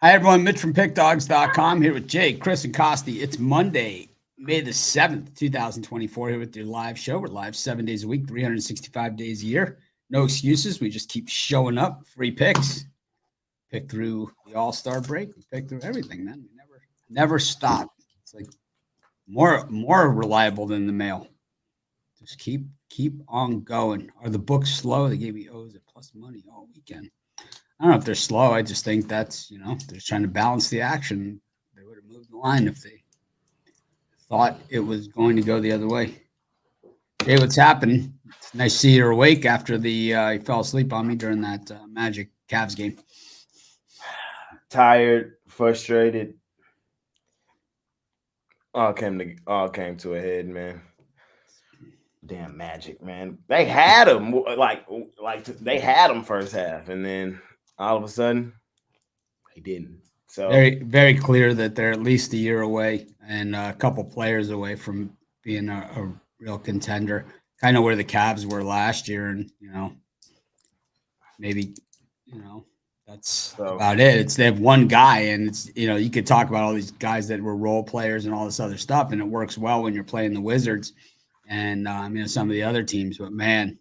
Hi, everyone. Mitch from PickDogs.com here with Jay, Chris, and Costi. It's Monday, May the 7th, 2024, here with your live show. We're live 7 days a week, 365 days a year. No excuses. We just keep showing up. Free picks. Pick through the All-Star break. We pick through everything, man. We never stop. It's like more reliable than the mail. Just keep on going. Are the books slow? They gave me O's at plus money all weekend. I don't know if they're slow. I just think that's, they're trying to balance the action. They would have moved the line if they thought it was going to go the other way. Hey, what's happening? It's nice to see you're awake after you fell asleep on me during that Magic Cavs game. Tired, frustrated. All came to a head, man. Damn Magic, man. They had him like they had him first half, and then all of a sudden they didn't. So very, very clear that they're at least a year away and a couple players away from being a real contender. Kind of where the Cavs were last year, and maybe that's about it. They have one guy, and it's you could talk about all these guys that were role players and all this other stuff, and it works well when you're playing the Wizards and some of the other teams. But man,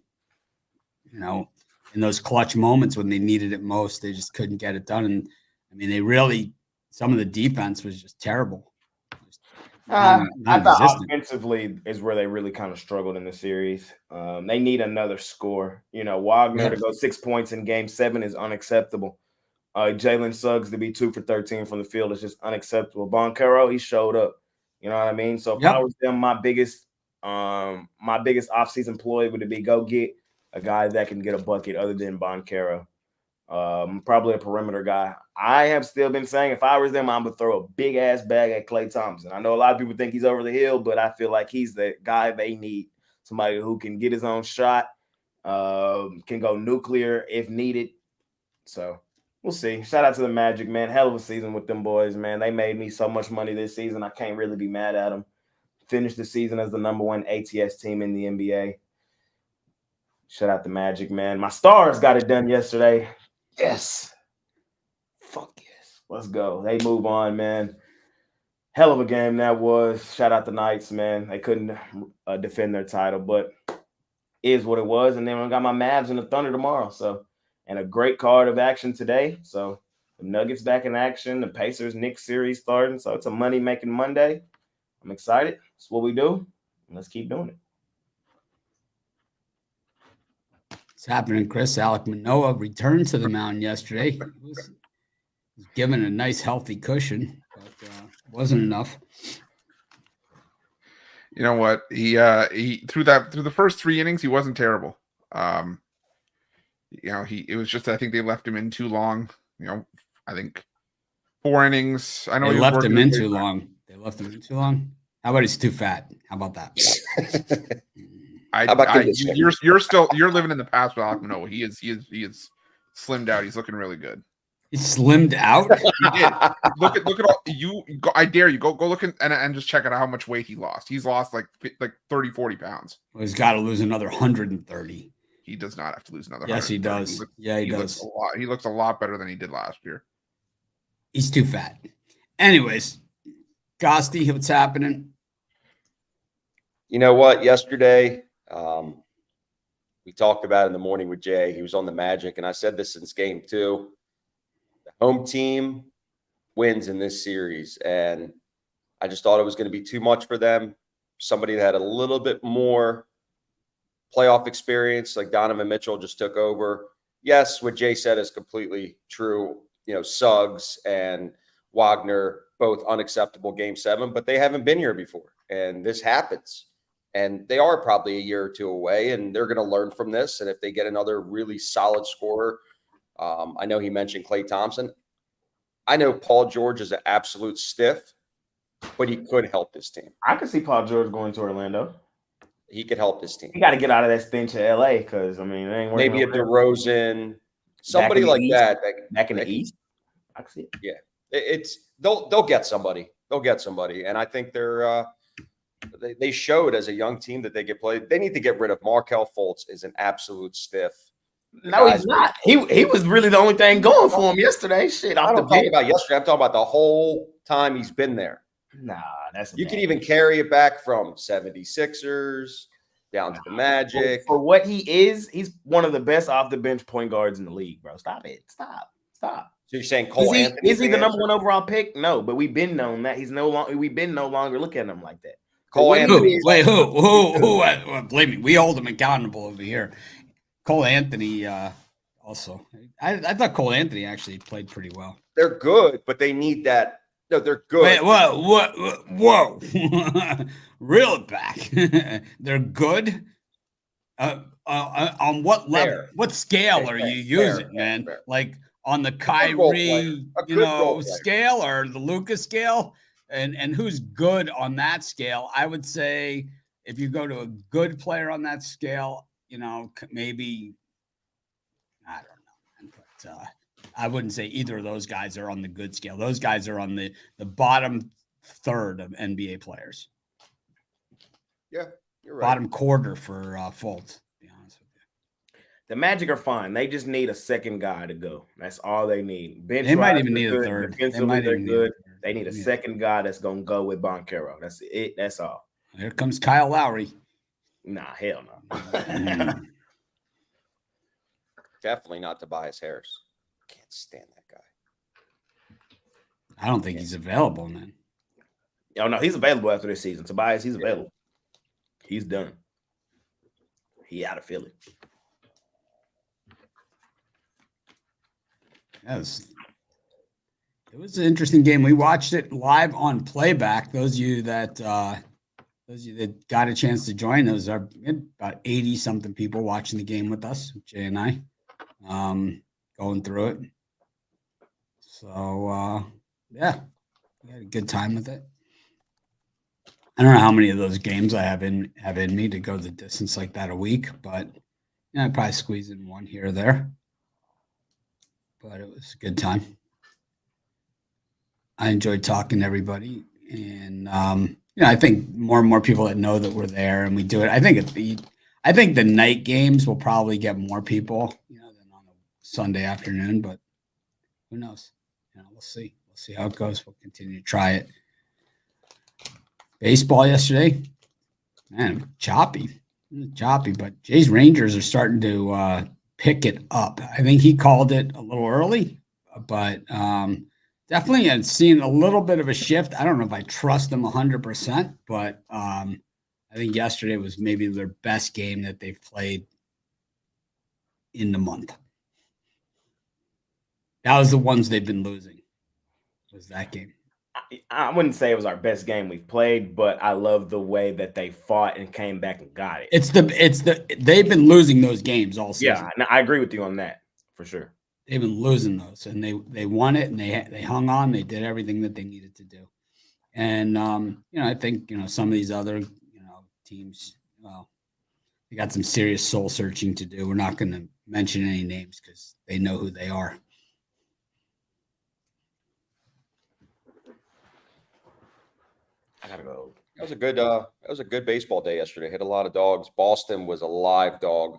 in those clutch moments when they needed it most, they just couldn't get it done. And some of the defense was just terrible. I thought offensively is where they really kind of struggled in the series. They need another score. Wagner to go 6 points in Game 7 is unacceptable. Jalen Suggs to be 2 for 13 from the field is just unacceptable. Boncaro, he showed up. You know what I mean? So if I was them, my biggest offseason ploy would be go get a guy that can get a bucket other than Boncaro. Probably a perimeter guy. I have still been saying if I was them, I'm going to throw a big-ass bag at Klay Thompson. I know a lot of people think he's over the hill, but I feel like he's the guy they need, somebody who can get his own shot, can go nuclear if needed. So we'll see. Shout out to the Magic, man. Hell of a season with them boys, man. They made me so much money this season. I can't really be mad at them. Finished the season as the #1 ATS team in the NBA. Shout out the Magic, man. My Stars got it done yesterday. Yes. Fuck yes. Let's go. They move on, man. Hell of a game that was. Shout out the Knights, man. They couldn't defend their title, but is what it was. And then I got my Mavs and the Thunder tomorrow. So, and a great card of action today. So the Nuggets back in action. The Pacers Knicks series starting. So it's a money-making Monday. I'm excited. It's what we do. And let's keep doing it. It's happening, Chris. Alec Manoah returned to the mound yesterday. He was given a nice, healthy cushion, but wasn't enough. You know what? He through the first 3 innings, he wasn't terrible. It was just I think they left him in too long. I think 4 innings. I know they left him in too long. They left him in too long. How about he's too fat? How about that? You're living in the past with Alec Manoah. He is slimmed out. He's looking really good. He's slimmed out. He did. Look at all you. I dare you go look and just check out how much weight he lost. He's lost like 30, 40 pounds. Well, he's got to lose another 130. He does not have to lose another. Yes, he does. He does. He looks a lot better than he did last year. He's too fat. Anyways, Costi, what's happening? You know what? Yesterday, we talked about it in the morning with Jay. He was on the Magic, and I said this since Game 2. The home team wins in this series, and I just thought it was going to be too much for them. Somebody that had a little bit more playoff experience, like Donovan Mitchell, just took over. Yes, what Jay said is completely true. Suggs and Wagner, both unacceptable Game 7, but they haven't been here before, and this happens. And they are probably a year or 2 away, and they're going to learn from this. And if they get another really solid scorer, I know he mentioned Klay Thompson. I know Paul George is an absolute stiff, but he could help this team. I could see Paul George going to Orlando. He could help this tean. He got to get out of that stench of LA because, it ain't working. Maybe a DeRozan, somebody like that. Back in the East. I can see it. Yeah. They'll get somebody. They'll get somebody. And I think they showed as a young team that they could play. They need to get rid of Markelle Fultz is an absolute stiff. No, he's not. He was really the only thing going for him yesterday. Shit, I'm off the not talking bench. about yesterday. I'm talking about the whole time he's been there. Nah, that's You can even carry it back from 76ers down to the Magic. For what he is, he's one of the best off the bench point guards in the league, bro. Stop it. Stop. So you're saying Cole Anthony is he the number one overall pick? No, but we've been known that he's no longer. We've been no longer looking at him like that. Cole Anthony. Who? Believe me, we hold him accountable over here. Cole Anthony, also. I thought Cole Anthony actually played pretty well. They're good, but they need that. No, they're good. Wait, whoa. Reel it back. They're good. On what level? Fair. What scale are you using, man? Fair. Like on the role Kyrie, player. scale or the Lucas scale? And who's good on that scale? I would say if you go to a good player on that scale, maybe I don't know, but I wouldn't say either of those guys are on the good scale. Those guys are on the bottom third of NBA players. Yeah, you're right. Bottom quarter for Fultz, to be honest with you. The Magic are fine. They just need a second guy to go. That's all they need. They might even need a third. Defensively, they're good. They need a second guy that's going to go with Boncaro. That's it. That's all. Here comes Kyle Lowry. Nah, hell no. Definitely not Tobias Harris. Can't stand that guy. I don't think he's available, man. Oh, no, he's available after this season. Tobias, he's available. He's done. He out of Philly. Yes. It was an interesting game. We watched it live on playback. Those of you that got a chance to join, those are about 80-something people watching the game with us, Jay and I, going through it. So, yeah, we had a good time with it. I don't know how many of those games I have in me to go the distance like that a week, but I'd probably squeeze in one here or there. But it was a good time. I enjoyed talking to everybody, and I think more and more people that know that we're there and we do it. I think the night games will probably get more people, than on a Sunday afternoon. But who knows? We'll see. We'll see how it goes. We'll continue to try it. Baseball yesterday, man, choppy, but Jay's Rangers are starting to pick it up. I think he called it a little early, but definitely I've seen a little bit of a shift. I don't know if I trust them 100%, but I think yesterday was maybe their best game that they've played in the month. That was the ones they've been losing, was that game. I wouldn't say it was our best game we've played, but I love the way that they fought and came back and got it. They've been losing those games all season. Yeah, I agree with you on that for sure. They've been losing those, and they won it, and they hung on. They did everything that they needed to do, and I think some of these other teams, well, they got some serious soul searching to do. We're not going to mention any names because they know who they are. I gotta go. That was a good baseball day yesterday. Hit a lot of dogs. Boston was a live dog.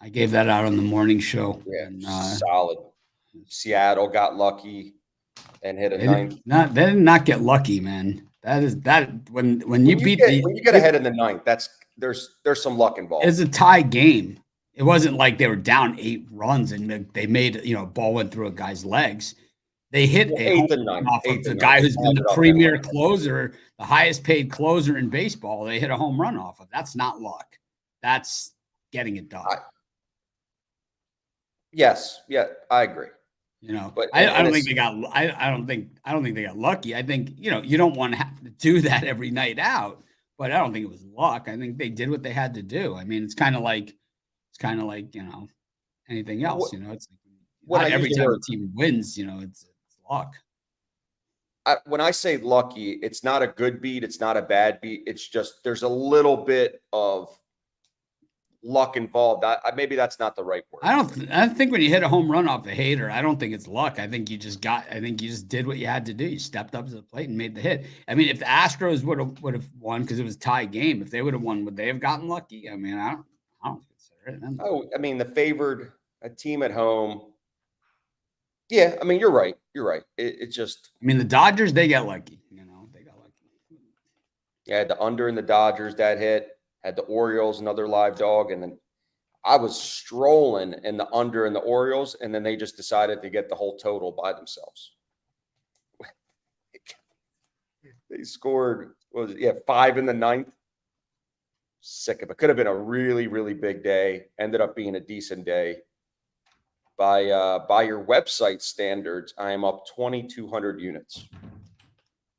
I gave that out on the morning show. Yeah, and, solid. Seattle got lucky and hit a ninth. They did not get lucky, man. When you get ahead in the ninth, there's some luck involved. It's a tie game. It wasn't like they were down 8 runs and they made ball went through a guy's legs. They hit the guy who's been the premier closer, the highest paid closer in baseball. They hit a home run off of. That's not luck. That's getting it done. Yes, yeah, I agree. But I don't think they got. I don't think they got lucky. I think you don't want to have to do that every night out. But I don't think it was luck. I think they did what they had to do. I mean, it's kind of like anything else. It's not every time a team wins. It's luck. When I say lucky, it's not a good beat. It's not a bad beat. It's just there's a little bit of luck involved. Maybe that's not the right word. I think when you hit a home run off a hater, I don't think it's luck. I think you just did what you had to do. You stepped up to the plate and made the hit. I mean, if the Astros would have won because it was a tie game, if they would have won, would they have gotten lucky? I mean, I don't consider Oh, I mean, the favored a team at home. Yeah, I mean, you're right. You're right. It just. I mean, the Dodgers, they got lucky. They got lucky. Yeah, the under in the Dodgers that hit. Had the Orioles, another live dog, and then I was strolling in the under in the Orioles, and then they just decided to get the whole total by themselves. They scored, 5 in the ninth. Sick of it. Could have been a really, really big day. Ended up being a decent day. By your website standards, I am up 2,200 units.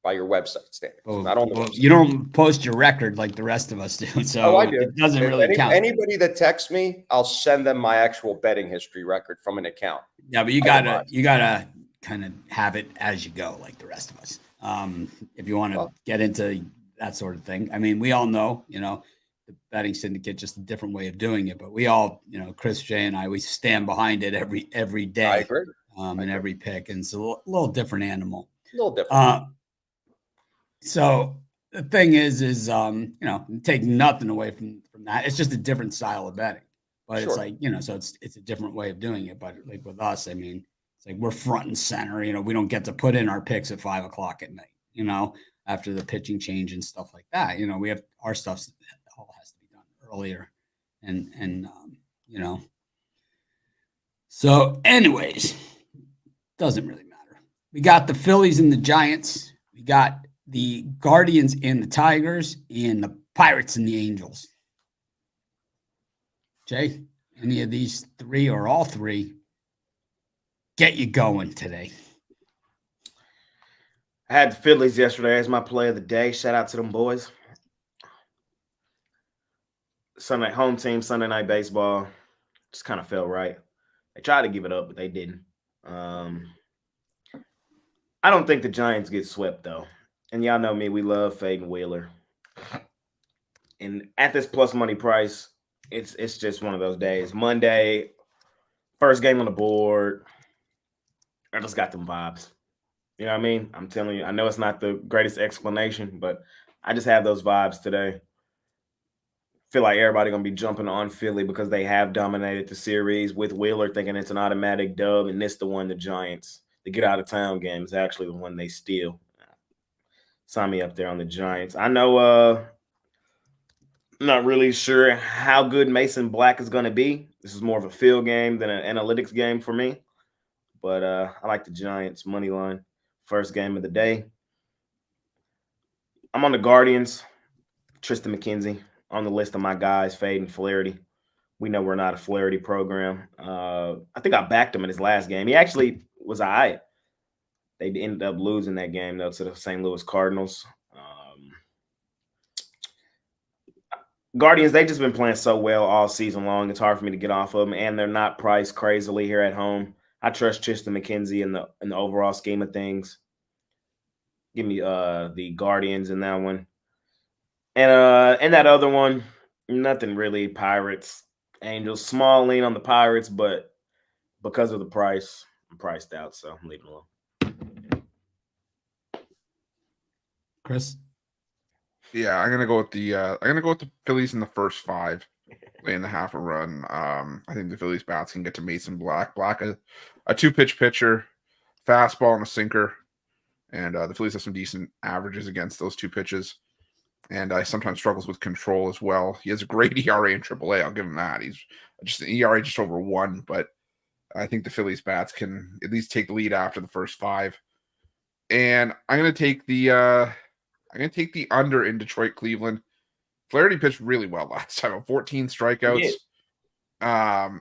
By your website standards, not on the website. You don't post your record like the rest of us do, so I do. It doesn't really count. Anybody that texts me, I'll send them my actual betting history record from an account. Yeah, but you gotta kind of have it as you go, like the rest of us. If you want to get into that sort of thing, I mean, we all know, the betting syndicate, just a different way of doing it, but we all, Chris, Jay, and I, we stand behind it every day. I agree. In every pick, and it's a little different animal. A little different. So the thing is, take nothing away from that. It's just a different style of betting, but Sure. It's like, so it's a different way of doing it. But like with us, I mean, it's like we're front and center. We don't get to put in our picks at 5 o'clock at night. After the pitching change and stuff like that. We have our stuff all has to be done earlier, and. So, anyways, doesn't really matter. We got the Phillies and the Giants. We got the Guardians and the Tigers, and the Pirates and the Angels. Jay, any of these three or all three get you going today? I had the Phillies yesterday as my play of the day. Shout out to them boys. Sunday home team, Sunday night baseball. Just kind of felt right. They tried to give it up, but they didn't. I don't think the Giants get swept, though. And y'all know me, we love fading Wheeler. And at this plus money price, it's just one of those days. Monday, first game on the board. I just got them vibes. You know what I mean? I'm telling you, I know it's not the greatest explanation, but I just have those vibes today. Feel like everybody going to be jumping on Philly because they have dominated the series with Wheeler thinking it's an automatic dub, and this the one the Giants, the get out of town game, is actually the one they steal. Sign me up there on the Giants. I know I'm not really sure how good Mason Black is going to be. This is more of a feel game than an analytics game for me. But I like the Giants money line. First game of the day. I'm on the Guardians. Tristan McKenzie on the list of my guys, fading Flaherty. We know we're not a Flaherty program. I think I backed him in his last game. He actually was all right. They ended up losing that game, though, to the St. Louis Cardinals. Guardians, they've just been playing so well all season long. It's hard for me to get off of them, and they're not priced crazily here at home. I trust Tristan McKenzie in the overall scheme of things. Give me the Guardians in that one. And that other one, nothing really. Pirates, Angels, small lean on the Pirates, but because of the price, I'm priced out, so I'm leaving it alone. Chris? Yeah, I'm gonna go with the Phillies in the first 5, laying the half a run. I think the Phillies bats can get to Mason Black. Black, a 2-pitch pitcher, fastball and a sinker, and the Phillies have some decent averages against those 2 pitches. And sometimes struggles with control as well. He has a great ERA in AAA. I'll give him that. He's just an ERA just over 1, but I think the Phillies bats can at least take the lead after the first 5. And I'm gonna take the under in Detroit, Cleveland. Flaherty pitched really well last time. 14 strikeouts. I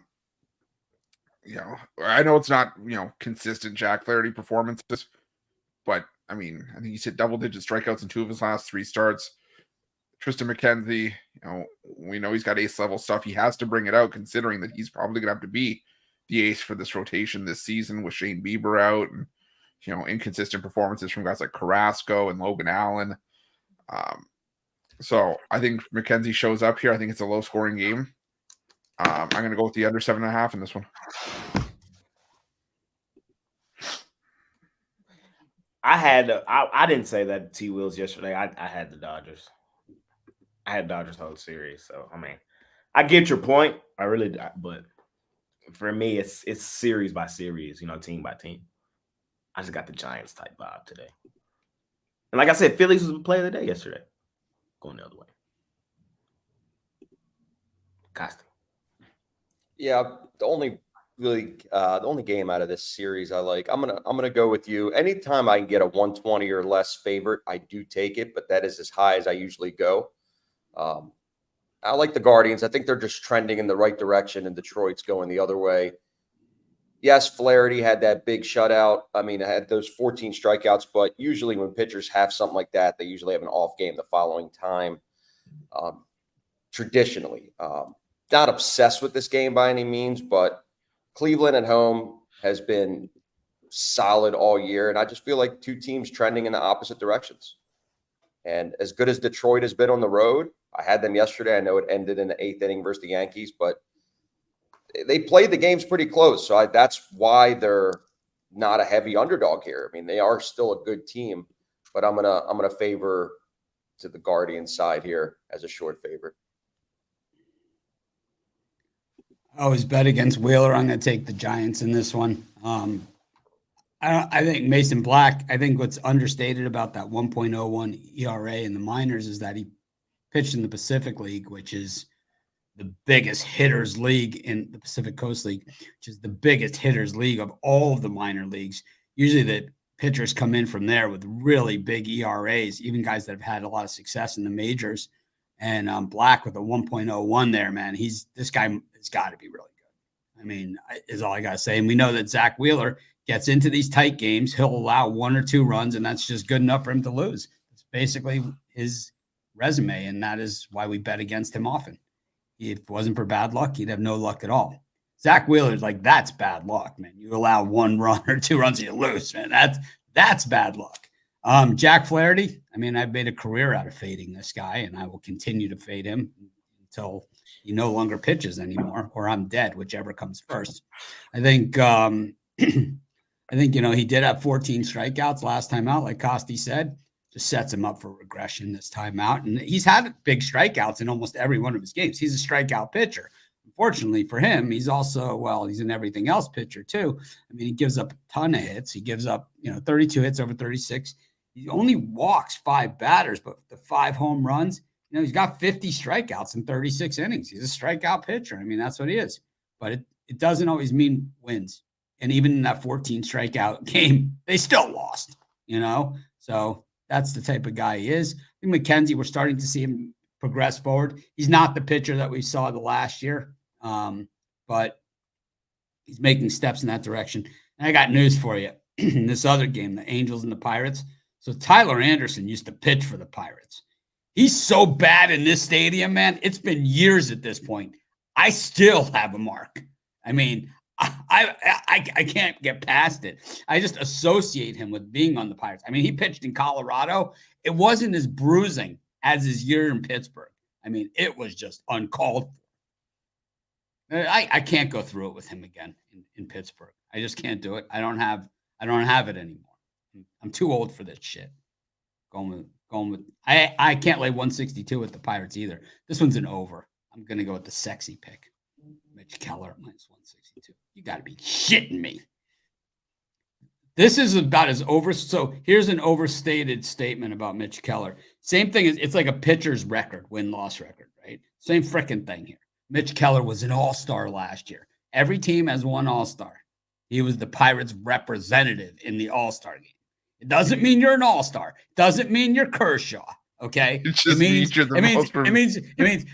know it's not consistent Jack Flaherty performances, but I mean, I think he's hit double-digit strikeouts in 2 of his last 3 starts. Tristan McKenzie, we know he's got ace-level stuff. He has to bring it out, considering that he's probably going to have to be the ace for this rotation this season with Shane Bieber out and, inconsistent performances from guys like Carrasco and Logan Allen. So I think McKenzie shows up here. I think it's a low-scoring game. I'm going to go with the under 7.5 in this one. I didn't say that to T-Wills yesterday. I had the Dodgers. I had Dodgers whole series. So, I mean, I get your point. I really do. But for me, it's series by series, team by team. I just got the Giants type vibe today. And like I said, Phillies was the play of the day yesterday. Going the other way. Costa. Yeah, the only game out of this series I like. I'm gonna go with you. Anytime I can get a 120 or less favorite, I do take it, but that is as high as I usually go. I like the Guardians. I think they're just trending in the right direction, and Detroit's going the other way. Yes, Flaherty had that big shutout. I mean, I had those 14 strikeouts, but usually when pitchers have something like that, they usually have an off game the following time. Traditionally, not obsessed with this game by any means, but Cleveland at home has been solid all year, and I just feel like two teams trending in the opposite directions. And as good as Detroit has been on the road, I had them yesterday. I know it ended in the 8th inning versus the Yankees, but they played the games pretty close. So that's why they're not a heavy underdog here. I mean, they are still a good team, but I'm gonna favor to the Guardian side here as a short favorite. I always bet against Wheeler. I'm going to take the Giants in this one. I think Mason Black, I think what's understated about that 1.01 ERA in the minors is that he pitched in the Pacific League, which is the biggest hitters league in the Pacific Coast League, which is the biggest hitters league of all of the minor leagues. Usually the pitchers come in from there with really big ERAs, even guys that have had a lot of success in the majors. And Black with a 1.01 there, man, this guy has got to be really good. I mean, is all I got to say. And we know that Zach Wheeler gets into these tight games. He'll allow 1 or 2 runs, and that's just good enough for him to lose. It's basically his resume, and that is why we bet against him often. If it wasn't for bad luck, he'd have no luck at all. Zach Wheeler's like, that's bad luck, man. You allow 1 run or 2 runs and you lose, man. That's bad luck. Jack Flaherty, I mean, I've made a career out of fading this guy, and I will continue to fade him until he no longer pitches anymore, or I'm dead, whichever comes first. I think he did have 14 strikeouts last time out, like Costi said. Just sets him up for regression this time out. And he's had big strikeouts in almost every one of his games. He's a strikeout pitcher. Unfortunately for him, he's also, he's an everything else pitcher too. I mean, he gives up a ton of hits. He gives up, 32 hits over 36. He only walks 5 batters, but the 5 home runs, he's got 50 strikeouts in 36 innings. He's a strikeout pitcher. I mean, that's what he is. But it doesn't always mean wins. And even in that 14 strikeout game, they still lost, So that's the type of guy he is. I think McKenzie, we're starting to see him progress forward. He's not the pitcher that we saw the last year, but he's making steps in that direction. And I got news for you. In this other game, the Angels and the Pirates. So Tyler Anderson used to pitch for the Pirates. He's so bad in this stadium, man. It's been years at this point. I still have a mark. I mean, I can't get past it. I just associate him with being on the Pirates. I mean, he pitched in Colorado. It wasn't as bruising as his year in Pittsburgh. I mean, it was just uncalled for. I can't go through it with him again in Pittsburgh. I just can't do it. I don't have it anymore. I'm too old for this shit. Going with I can't lay 162 with the Pirates either. This one's an over. I'm gonna go with the sexy pick. Mitch Keller at minus 162. You got to be shitting me. This is about as over. So here's an overstated statement about Mitch Keller. Same thing it's like a pitcher's record, win-loss record, right? Same freaking thing here. Mitch Keller was an all-star last year. Every team has one all-star. He was the Pirates representative in the all-star game. It doesn't mean you're an all-star. It doesn't mean you're Kershaw. Okay. It means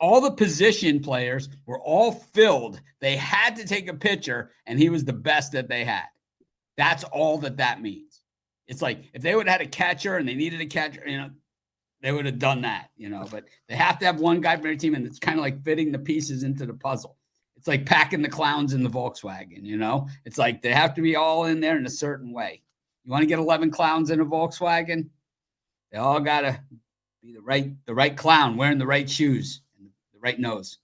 all the position players were all filled. They had to take a pitcher, and he was the best that they had. That's all that means. It's like if they would have had a catcher and they needed a catcher, they would have done that, But they have to have one guy for every team, and it's kind of like fitting the pieces into the puzzle. It's like packing the clowns in the Volkswagen, It's like they have to be all in there in a certain way. You want to get 11 clowns in a Volkswagen? They all got to be the right clown wearing the right shoes. Right nose.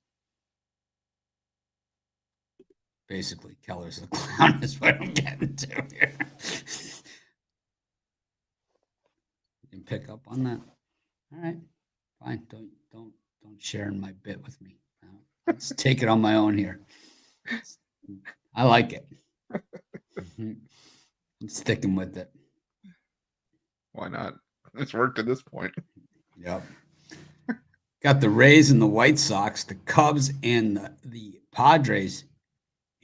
Basically, Keller's the clown is what I'm getting to here. You can pick up on that. All right. Fine. Don't share in my bit with me. Let's take it on my own here. I like it. I'm sticking with it. Why not? It's worked at this point. Yep. Got the Rays and the White Sox, the Cubs and the Padres,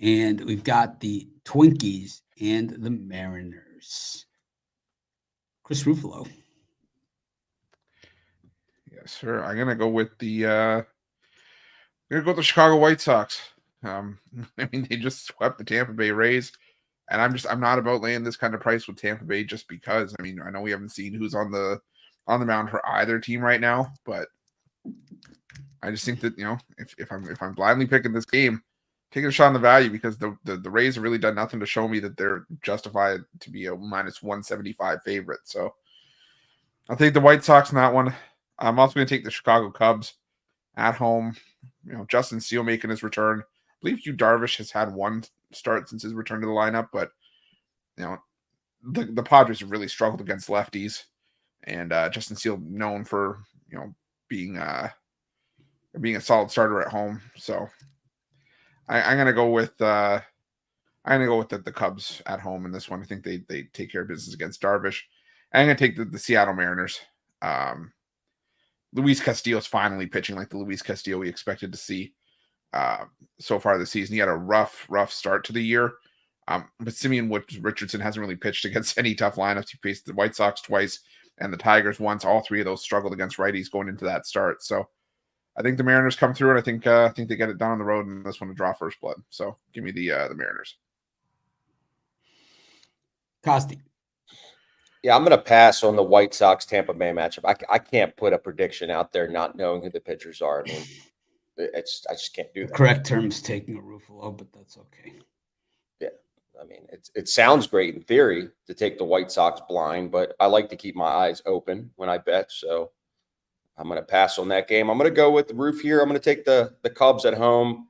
and we've got the Twinkies and the Mariners. Chris Ruffalo. Yes, sir. I'm gonna go with the Chicago White Sox. I mean, they just swept the Tampa Bay Rays, and I'm not about laying this kind of price with Tampa Bay just because. I mean, I know we haven't seen who's on the mound for either team right now, but I just think that, if I'm blindly picking this game, taking a shot on the value because the Rays have really done nothing to show me that they're justified to be a minus 175 favorite. So I'll take the White Sox in that one. I'm also going to take the Chicago Cubs at home. Justin Steele making his return. I believe Yu Darvish has had one start since his return to the lineup, but the Padres have really struggled against lefties, and Justin Steele known for being a solid starter at home. So I'm gonna go with the Cubs at home in this one. I think they take care of business against Darvish. I'm gonna take the Seattle Mariners. Luis Castillo is finally pitching like the Luis Castillo we expected to see so far this season. He had a rough start to the year, but Simeon Richardson hasn't really pitched against any tough lineups. He faced the White Sox twice and the Tigers once. All three of those struggled against righties going into that start. So I think the Mariners come through, and I think they get it done on the road, and this one to draw first blood. So give me the Mariners. Costi. Yeah, I'm going to pass on the White Sox Tampa Bay matchup. I can't put a prediction out there not knowing who the pitchers are. I mean, I just can't do that. Correct term is taking a Ruffalo, but that's okay. Yeah, I mean, it sounds great in theory to take the White Sox blind, but I like to keep my eyes open when I bet. So I'm going to pass on that game. I'm going to go with the roof here. I'm going to take the Cubs at home.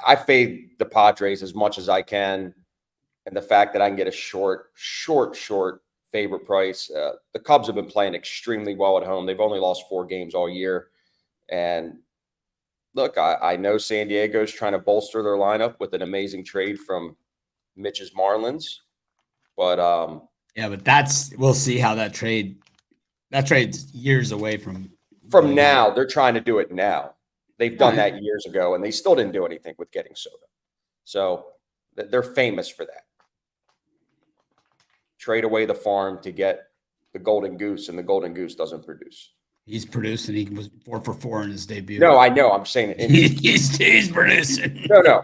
I fade the Padres as much as I can. And the fact that I can get a short favorite price. The Cubs have been playing extremely well at home. They've only lost 4 games all year. And look, I know San Diego's trying to bolster their lineup with an amazing trade from Mitch's Marlins. But yeah, but we'll see how that trade's years away from now. They're trying to do it now. They've done that years ago, and they still didn't do anything with getting Soto. So they're famous for that. Trade away the farm to get the golden goose, and the golden goose doesn't produce. He's producing. He was 4 for 4 in his debut. No, I know. I'm saying he's producing. No.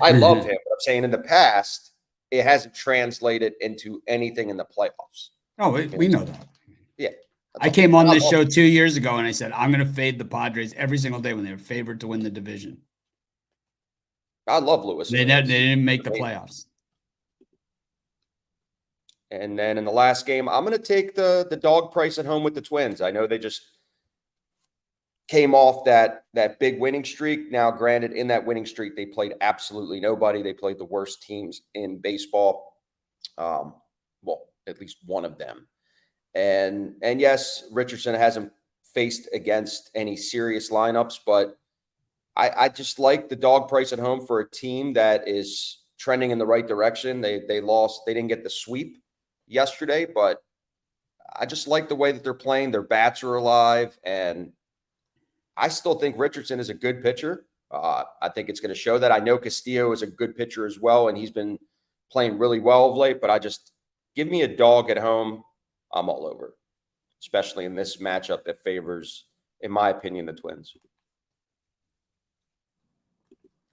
I loved him, but I'm saying in the past it hasn't translated into anything in the playoffs. Oh, we know that. Yeah. I came on this show 2 years ago and I said I'm going to fade the Padres every single day when they were favored to win the division. I love Lewis. They didn't make the playoffs. And then in the last game, I'm going to take the dog price at home with the Twins. I know they just came off that big winning streak. Now, granted, in that winning streak, they played absolutely nobody. They played the worst teams in baseball. Well, at least one of them. And yes, Richardson hasn't faced against any serious lineups, but I just like the dog price at home for a team that is trending in the right direction. They lost. They didn't get the sweep yesterday, but I just like the way that they're playing. Their bats are alive, and I still think Richardson is a good pitcher. I think it's going to show that. I know Castillo is a good pitcher as well, and he's been playing really well of late, but I just give me a dog at home. I'm all over, especially in this matchup that favors, in my opinion, the Twins.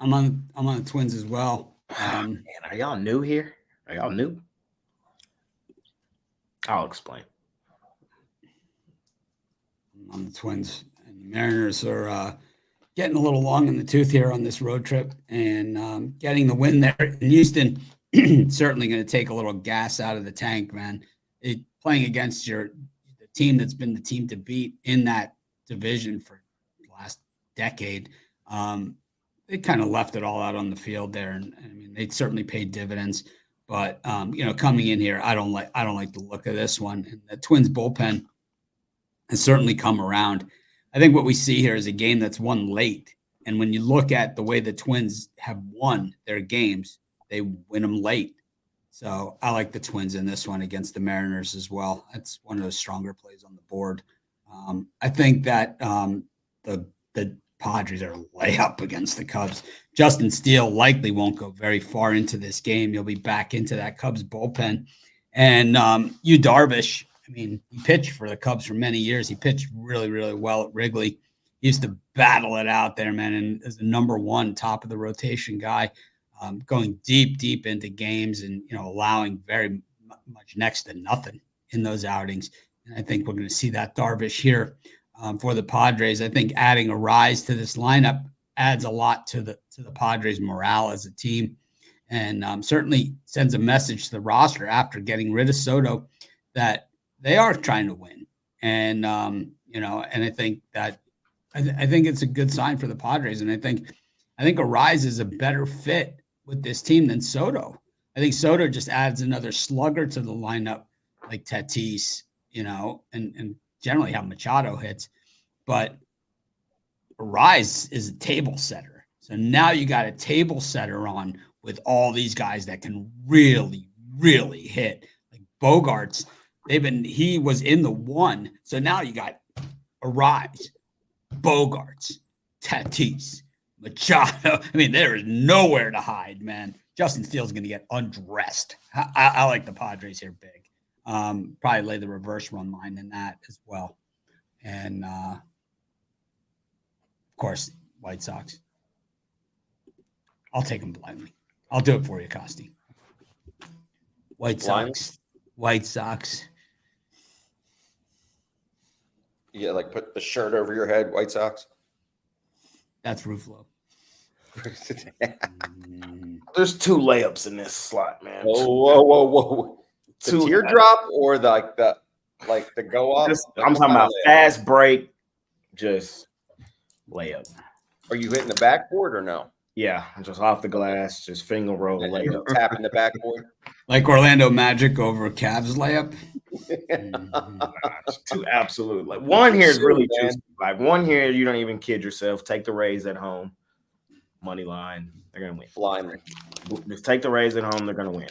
I'm on the Twins as well. Man, are y'all new here? Are y'all new? I'll explain. On the Twins, and the Mariners are getting a little long in the tooth here on this road trip, and getting the win there in Houston certainly going to take a little gas out of the tank, man. Playing against the team that's been the team to beat in that division for the last decade, they kind of left it all out on the field there, and I mean they certainly paid dividends. But coming in here, I don't like the look of this one. And the Twins bullpen has certainly come around. I think what we see here is a game that's won late, And when you look at the way the Twins have won their games, they win them late. So I like the Twins in this one against the Mariners as well. That's one of those stronger plays on the board. I think that the Padres are layup against the Cubs. Justin Steele likely won't go very far into this game. He'll be back into that Cubs bullpen. And Yu Darvish, I mean, he pitched for the Cubs for many years. He pitched really, really well at Wrigley. He used to battle it out there, man, and as the number one top of the rotation guy, going deep into games and, allowing very much next to nothing in those outings. And I think we're going to see that Darvish here for the Padres. I think adding a rise to this lineup adds a lot to the Padres' morale as a team, and certainly sends a message to the roster after getting rid of Soto that they are trying to win. And and I think that I think it's a good sign for the Padres, and I think a rise is a better fit with this team than Soto. I think Soto just adds another slugger to the lineup, like Tatis, and generally how Machado hits. But Rise is a table setter. So now you got a table setter on with all these guys that can really, really hit. Like Bogarts, he was in the one. So now you got Rise, Bogarts, Tatis, Machado. I mean, there is nowhere to hide, man. Justin Steele's going to get undressed. I like the Padres here big. Probably lay the reverse run line in that as well. And, of course, White Sox. I'll take them blindly. I'll do it for you, Costi. White Sox. Yeah, like put the shirt over your head, White Sox. That's Ruffalo. There's two layups in this slot, man. Whoa. The teardrop or the go up? I'm talking about fast break, just layup. Are you hitting the backboard or no? Yeah, just off the glass, just finger roll layup. Tapping the backboard. Like Orlando Magic over Cavs layup. Two absolute. Like one here is really juicy. Like one here, you don't even kid yourself. Take the Rays at home. Money line. They're gonna win. Blindly. Just take the Rays at home, they're gonna win.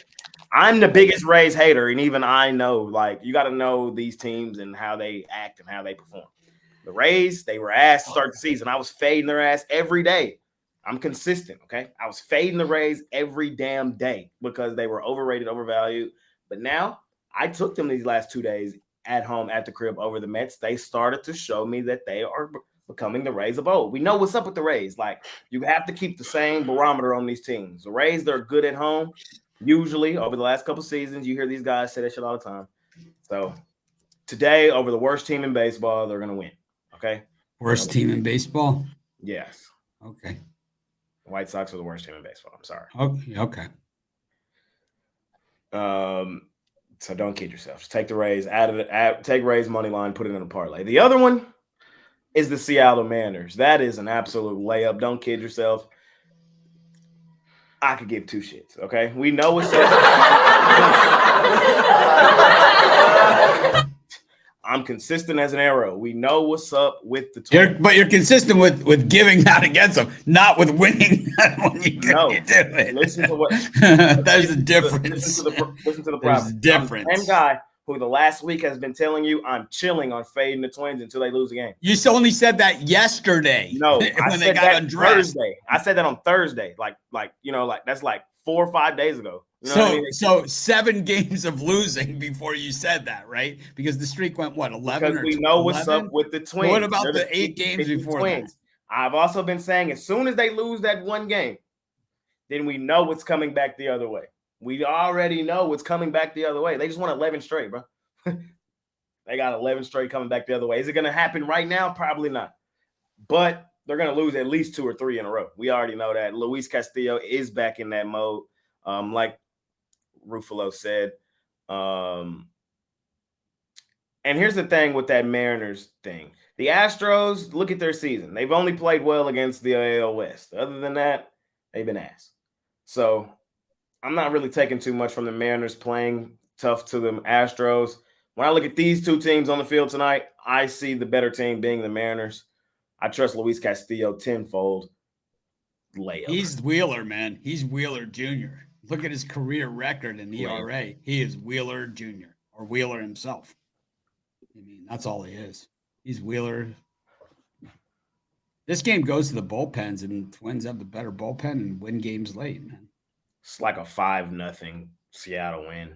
I'm the biggest Rays hater, and even I know, like, you got to know these teams and how they act and how they perform. The Rays, they were ass to start the season. I was fading their ass every day. I'm consistent, okay? I was fading the Rays every damn day because they were overrated, overvalued. But now I took them these last 2 days at home at the crib over the Mets. They started to show me that they are becoming the Rays of old. We know what's up with the Rays. Like, you have to keep the same barometer on these teams. The Rays, they're good at home. Usually, over the last couple seasons, you hear these guys say that shit all the time. So, today, over the worst team in baseball, they're going to win. Okay? Worst team in baseball? Yes. Okay. The White Sox are the worst team in baseball. I'm sorry. Okay. So, don't kid yourself. Just take the Rays, take Rays money line, put it in a parlay. The other one is the Seattle Mariners. That is an absolute layup. Don't kid yourself. I could give two shits, okay? We know what's up. I'm consistent as an arrow. We know what's up with the Twins. But you're consistent with giving that against them, not with winning when you do it. Listen to what there's a difference. Listen to the problem. There's a difference. I'm the same guy who the last week has been telling you I'm chilling on fading the Twins until they lose the game. You only said that yesterday. No, when they got undressed. Thursday. I said that on Thursday. Like that's like 4 or 5 days ago. You know what I mean? So 7 games of losing before you said that, right? Because the streak went 11 because or we know what's up with the Twins. What about the 8 games before that? I've also been saying as soon as they lose that one game, then we know what's coming back the other way. We already know what's coming back the other way. They just won 11 straight, bro. They got 11 straight coming back the other way. Is it going to happen right now? Probably not. But they're going to lose at least 2 or 3 in a row. We already know that. Luis Castillo is back in that mode, like Ruffalo said. And here's the thing with that Mariners thing. The Astros, look at their season. They've only played well against the AL West. Other than that, they've been ass. So I'm not really taking too much from the Mariners playing tough to the Astros. When I look at these two teams on the field tonight, I see the better team being the Mariners. I trust Luis Castillo tenfold. layup. He's Wheeler, man. He's Wheeler Jr. Look at his career record in ERA. He is Wheeler Jr. or Wheeler himself. I mean, that's all he is. He's Wheeler. This game goes to the bullpens, and Twins have the better bullpen and win games late, man. It's like a 5-0 Seattle win.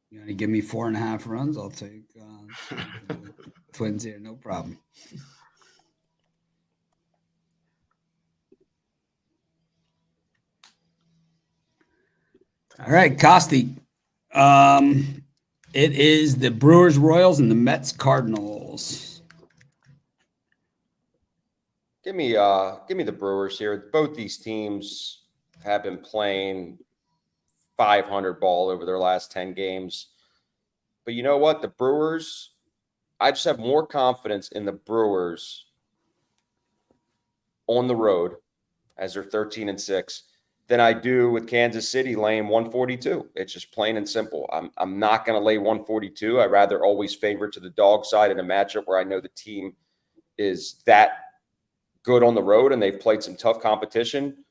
You want to give me 4.5 runs? I'll take Twins here, no problem. All right, Costi. It is the Brewers-Royals and the Mets-Cardinals. Give me the Brewers here. Both these teams have been playing 500 ball over their last 10 games. But you know what? The Brewers, I just have more confidence in the Brewers on the road as they're 13-6 than I do with Kansas City laying 142. It's just plain and simple. I'm not going to lay 142. I'd rather always favor to the dog side in a matchup where I know the team is that good on the road and they've played some tough competition.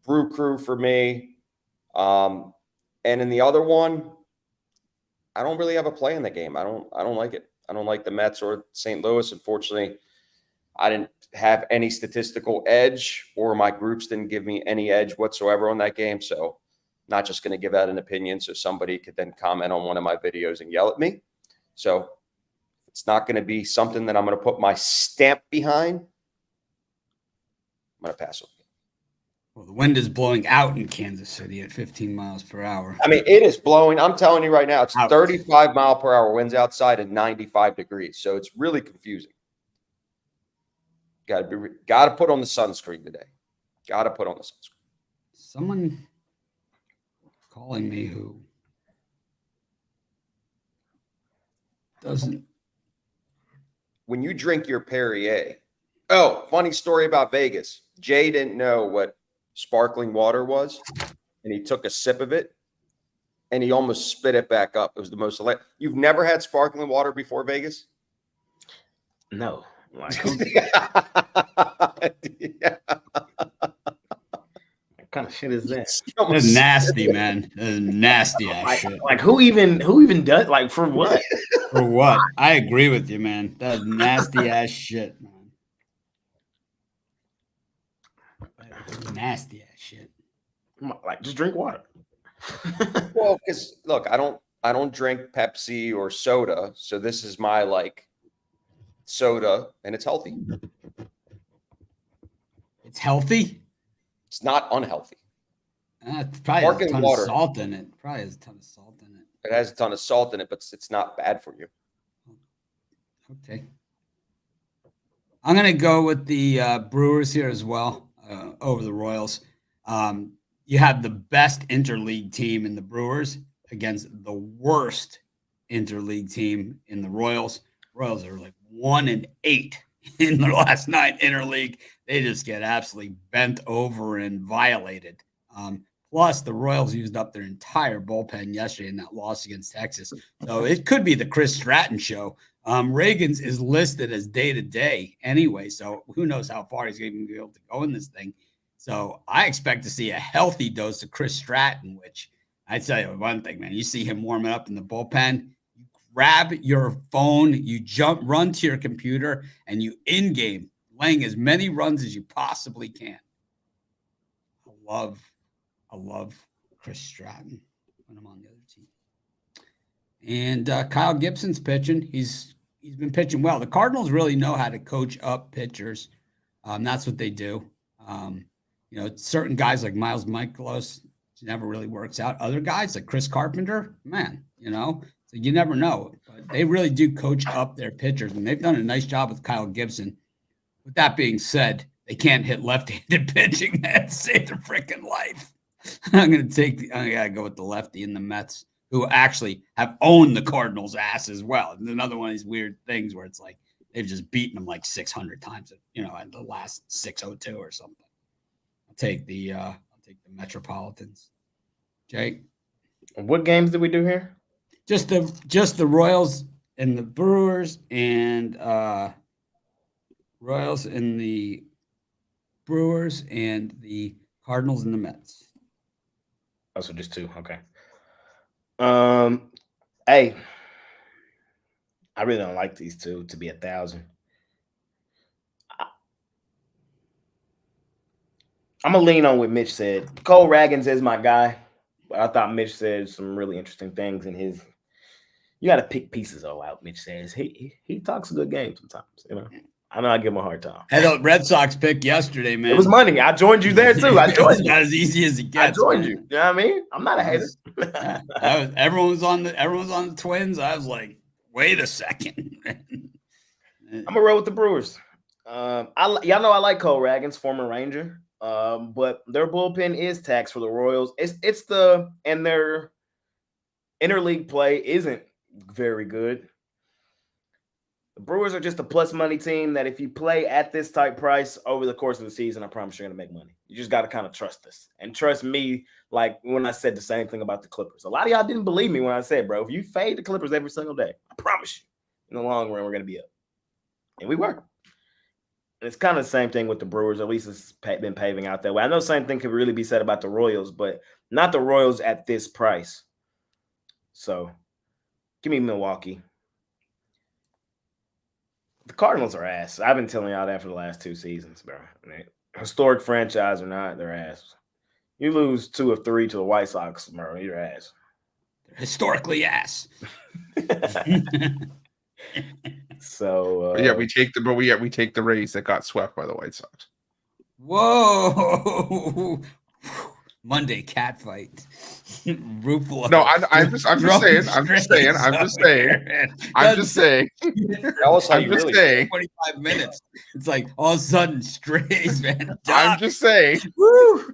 Brew Crew for me. And in the other one, I don't really have a play in the game. I don't like it. I don't like the Mets or St. Louis. Unfortunately, I didn't have any statistical edge, or my groups didn't give me any edge whatsoever on that game. So not just going to give out an opinion so somebody could then comment on one of my videos and yell at me. So it's not going to be something that I'm going to put my stamp behind. I'm going to pass on. Well, the wind is blowing out in Kansas City at 15 miles per hour. I mean, it is blowing. I'm telling you right now, it's 35 mile per hour winds outside and 95 degrees. So it's really confusing. Got to put on the sunscreen today. Got to put on the sunscreen. Someone calling me who doesn't. When you drink your Perrier. Oh, funny story about Vegas. Jay didn't know what sparkling water was, and he took a sip of it, and he almost spit it back up. It was the most hilarious. You've never had sparkling water before Vegas? No. Like, Yeah. what kind of shit is that? That's nasty, man. That's nasty ass shit. Like who even does, like, for what? For what? I agree with you, man. That's nasty ass shit, man. Nasty ass shit. Like, just drink water. Well, because look, I don't drink Pepsi or soda, so this is my soda, and it's healthy. It's healthy? It's not unhealthy. It probably has a ton of salt in it. Probably has a ton of salt in it. It has a ton of salt in it, but it's not bad for you. Okay. I'm going to go with the Brewers here as well over the Royals. You have the best interleague team in the Brewers against the worst interleague team in the Royals. Royals are like 1-8 in their last 9 interleague. They just get absolutely bent over and violated. Plus, the Royals used up their entire bullpen yesterday in that loss against Texas. So it could be the Chris Stratton show. Reagan's is listed as day-to-day anyway, so who knows how far he's going to be able to go in this thing. So I expect to see a healthy dose of Chris Stratton, which I tell you one thing, man. You see him warming up in the bullpen, you grab your phone, you run to your computer, and you in-game laying as many runs as you possibly can. I love Chris Stratton when I'm on the other team. And Kyle Gibson's pitching. He's been pitching well. The Cardinals really know how to coach up pitchers. That's what they do. Certain guys like Miles Mikolas never really works out. Other guys like Chris Carpenter, man, so you never know. But they really do coach up their pitchers, and they've done a nice job with Kyle Gibson. With that being said, they can't hit left-handed pitching. That saved their freaking life. I gotta go with the lefty in the Mets, who actually have owned the Cardinals' ass as well. And another one of these weird things where it's like they've just beaten them like 600 times, at the last 602 or something. I'll take the Metropolitans. Jake, what games did we do here? Just the Royals and the Brewers, and Royals and the Brewers, and the Cardinals and the Mets. Oh, so just 2. Okay. Hey, I really don't like these 2 to be 1,000. I'm gonna lean on what Mitch said. Cole Raggins is my guy, but I thought Mitch said some really interesting things in his. You got to pick pieces all out. Mitch says he talks a good game sometimes. I know I give him a hard time. Had a Red Sox pick yesterday, man. It was money. I joined you there too. I joined you. Not as easy as it gets. I joined man. you. You know what I mean? I'm not a hater. Everyone was on the Twins. I was like, wait a second. I'm gonna roll with the Brewers. Y'all know I like Cole Raggins, former Ranger. But their bullpen is taxed for the Royals. And their interleague play isn't very good. The Brewers are just a plus money team that if you play at this type price over the course of the season, I promise you're going to make money. You just got to kind of trust us and trust me. Like when I said the same thing about the Clippers, a lot of y'all didn't believe me when I said, bro, if you fade the Clippers every single day, I promise you in the long run, we're going to be up. And we were. And it's kind of the same thing with the Brewers. At least it's been paving out that way. I know the same thing could really be said about the Royals, but not the Royals at this price. So give me Milwaukee. The Cardinals are ass. I've been telling y'all that for the last 2 seasons, bro. Historic franchise or not, they're ass. You lose 2 of 3 to the White Sox, bro, you're ass. They're historically ass. So we take the Rays that got swept by the White Sox. Whoa. Monday cat fight. Rufalo. No, I'm just saying. Tell us how you really saying. 25 minutes. It's like all of a sudden strays, man. I'm just saying. Woo.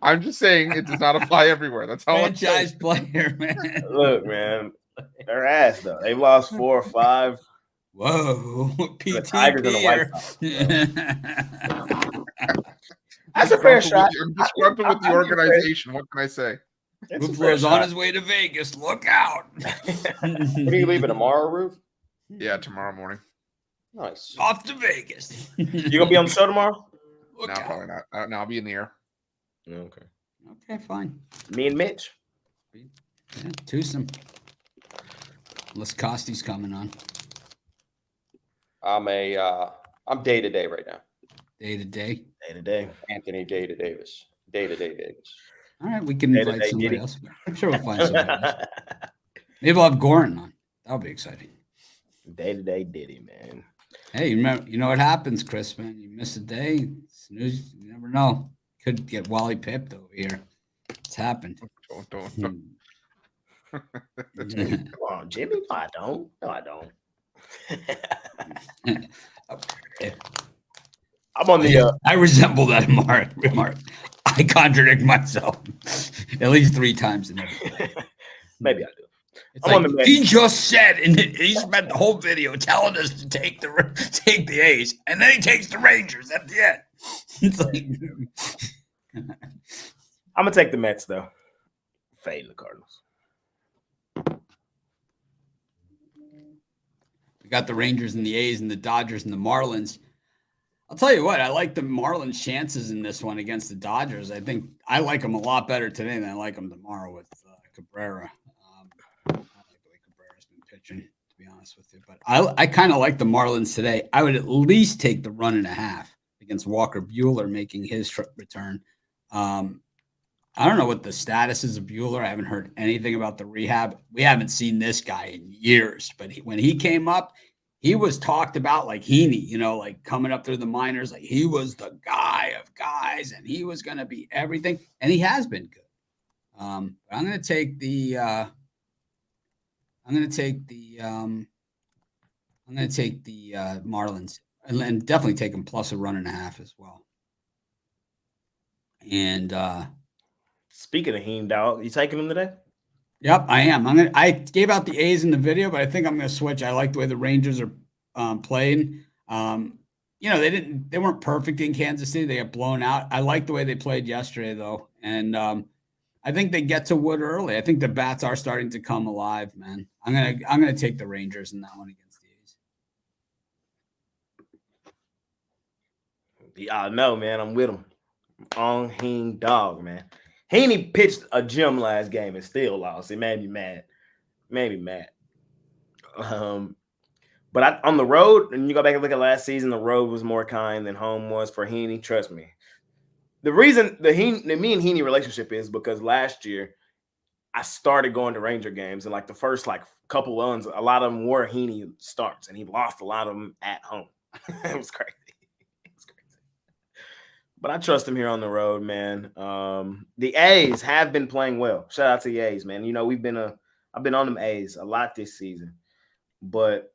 I'm just saying it does not apply everywhere. That's all I'm saying. Franchise player, man. look, man, they're ass though. They've lost 4 or 5. Whoa. The Tigers and the White PTP Sox. That's a fair shot. I'm disgruntled with the organization. What can I say? Rufalo's on his way to Vegas. Look out. When are you leaving tomorrow, Roof? Yeah, tomorrow morning. Nice. Off to Vegas. You gonna be on the show tomorrow? Look No, out. probably not. No, I'll be in the air. Okay. Okay, fine. Me and Mitch. Yeah, twosome. Unless Costy's coming on. I'm day to day right now. Day to day. Day to day. Anthony Day to Davis. Day to day Davis. All right, we can Day to invite day somebody Diddy. else. I'm sure we'll find somebody else. Maybe we'll have Goran on. That'll be exciting. Day to day Diddy, man. Hey, you know what happens, Chris, man? You miss a day, snooze, you never know. Could get Wally pipped over here. It's happened. Don't. Come on, Jimmy. No, I don't. No, I don't. I'm on the. I resemble that remark. I contradict myself at least 3 times in every day. Maybe I do. It's I'm on like, the Mets. he just said, and he spent the whole video telling us to take the A's, and then he takes the Rangers at the end. It's like, I'm gonna take the Mets though. Fade the Cardinals. we got the Rangers and the A's and the Dodgers and the Marlins. I'll tell you what, I like the Marlins' chances in this one against the Dodgers. I think I like them a lot better today than I like them tomorrow with Cabrera. I like the way Cabrera's been pitching, to be honest with you. But I kind of like the Marlins today. I would at least take the 1.5 against Walker Buehler making his return. I don't know what the status is of Buehler. I haven't heard anything about the rehab. We haven't seen this guy in years. But when he came up, he was talked about like Heaney, like coming up through the minors. Like he was the guy of guys, and he was going to be everything. And he has been good. I'm going to take the Marlins and definitely take them plus a 1.5 as well. And Speaking of Heen, dog, you taking them today? yep, I am. I gave out the A's in the video, but I think I'm going to switch. I like the way the Rangers are playing. They weren't perfect in Kansas City. They got blown out. I like the way they played yesterday, though, and I think they get to Wood early. I think the bats are starting to come alive, man. I'm gonna take the Rangers in that one against the A's. Y'all know, man. I'm with him. On Heen dog, man. Heaney pitched a gem last game and still lost. It made me mad. But on the road, and you go back and look at last season, the road was more kind than home was for Heaney. Trust me. The reason the me and Heaney relationship is because last year I started going to Ranger games, and like the first couple ones, a lot of them were Heaney starts, and he lost a lot of them at home. It was crazy. But I trust him here on the road, man. The A's have been playing well. Shout out to the A's, man. You know, I've been on them A's a lot this season. But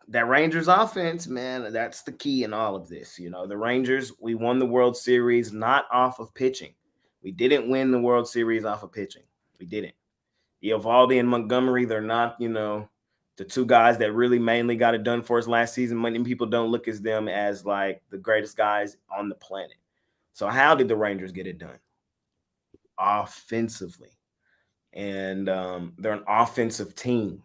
that Rangers offense, man, that's the key in all of this. You know, the Rangers, we won the World Series not off of pitching. We didn't win the World Series off of pitching. We didn't. Eovaldi and Montgomery, they're not, you know, the two guys that really mainly got it done for us last season. Many people don't look at them as like the greatest guys on the planet. So how did the Rangers get it done? Offensively. And they're an offensive team.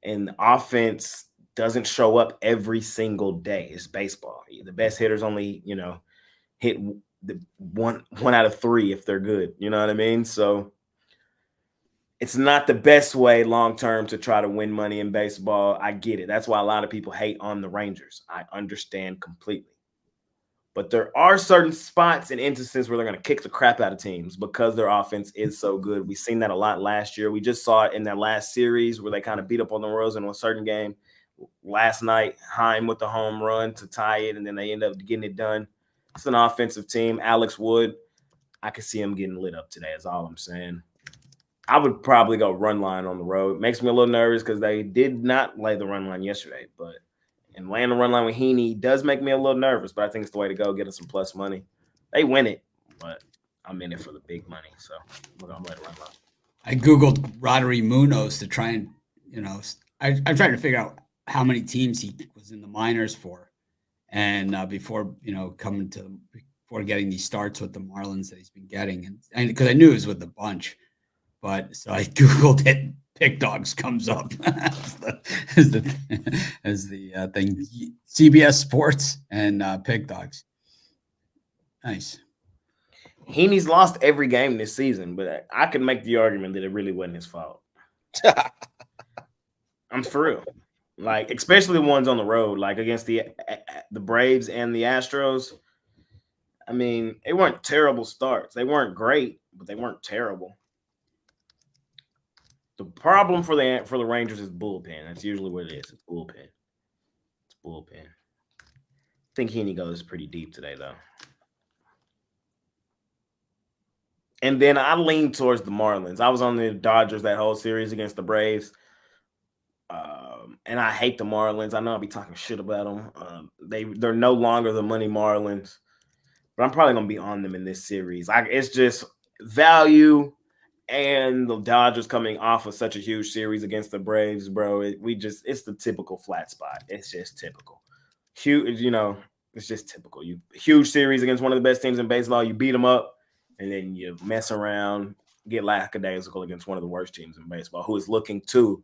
And the offense doesn't show up every single day. It's baseball. The best hitters only, you know, hit the one out of three if they're good. You know what I mean? So it's not the best way long-term to try to win money in baseball. I get it. That's why a lot of people hate on the Rangers. I understand completely. But there are certain spots and instances where they're going to kick the crap out of teams because their offense is so good. We've seen that a lot last year. We just saw it in that last series where they kind of beat up on the Royals in a certain game. Last night, Heim with the home run to tie it, and then they end up getting it done. It's an offensive team. Alex Wood, I could see him getting lit up today is all I'm saying. I would probably go run line on the road. Makes me a little nervous because they did not lay the run line yesterday, and laying the run line with Heaney does make me a little nervous, but I think it's the way to go, get us some plus money. They win it, but I'm in it for the big money, so we're going to let it run line. I Googled Rodri Munoz to try and, you know, I'm trying to figure out how many teams he was in the minors for. And before getting these starts with the Marlins that he's been getting. And because I knew it was with the bunch. But so I Googled it. Pick Dogs comes up as the thing. CBS Sports and Pick Dogs. Nice. Heaney's lost every game this season, but I could make the argument that it really wasn't his fault. I'm for real. Like, especially the ones on the road, like against the Braves and the Astros. I mean, they weren't terrible starts. They weren't great, but they weren't terrible. The problem for the Rangers is bullpen. That's usually what it is. It's bullpen. I think Heaney goes pretty deep today, though. And then I lean towards the Marlins. I was on the Dodgers that whole series against the Braves. And I hate the Marlins. I know I'll be talking shit about them. They're no longer the money Marlins. But I'm probably going to be on them in this series. It's just value. And the Dodgers coming off of such a huge series against the Braves, bro. It's the typical flat spot. It's just typical. Huge, you know, it's just typical. Huge series against one of the best teams in baseball. You beat them up, and then you mess around, get lackadaisical against one of the worst teams in baseball, who is looking to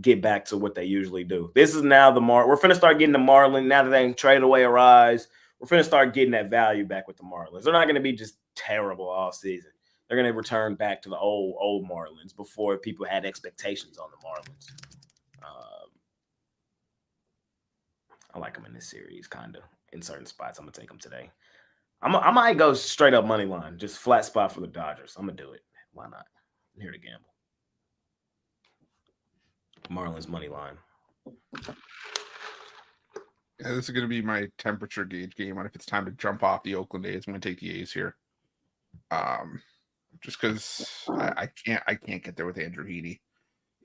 get back to what they usually do. This is now we're finna start getting the Marlins now that they can trade away a rise. We're finna start getting that value back with the Marlins. They're not going to be just terrible all season. They're going to return back to the old Marlins before people had expectations on the Marlins. I like them in this series, kind of, in certain spots. I'm going to take them today. I might go straight up money line, just flat spot for the Dodgers. I'm going to do it. Why not? I'm here to gamble. Marlins money line. Yeah, this is going to be my temperature gauge game on if it's time to jump off the Oakland A's. I'm going to take the A's here. Just because I can't get there with Andrew Heaney.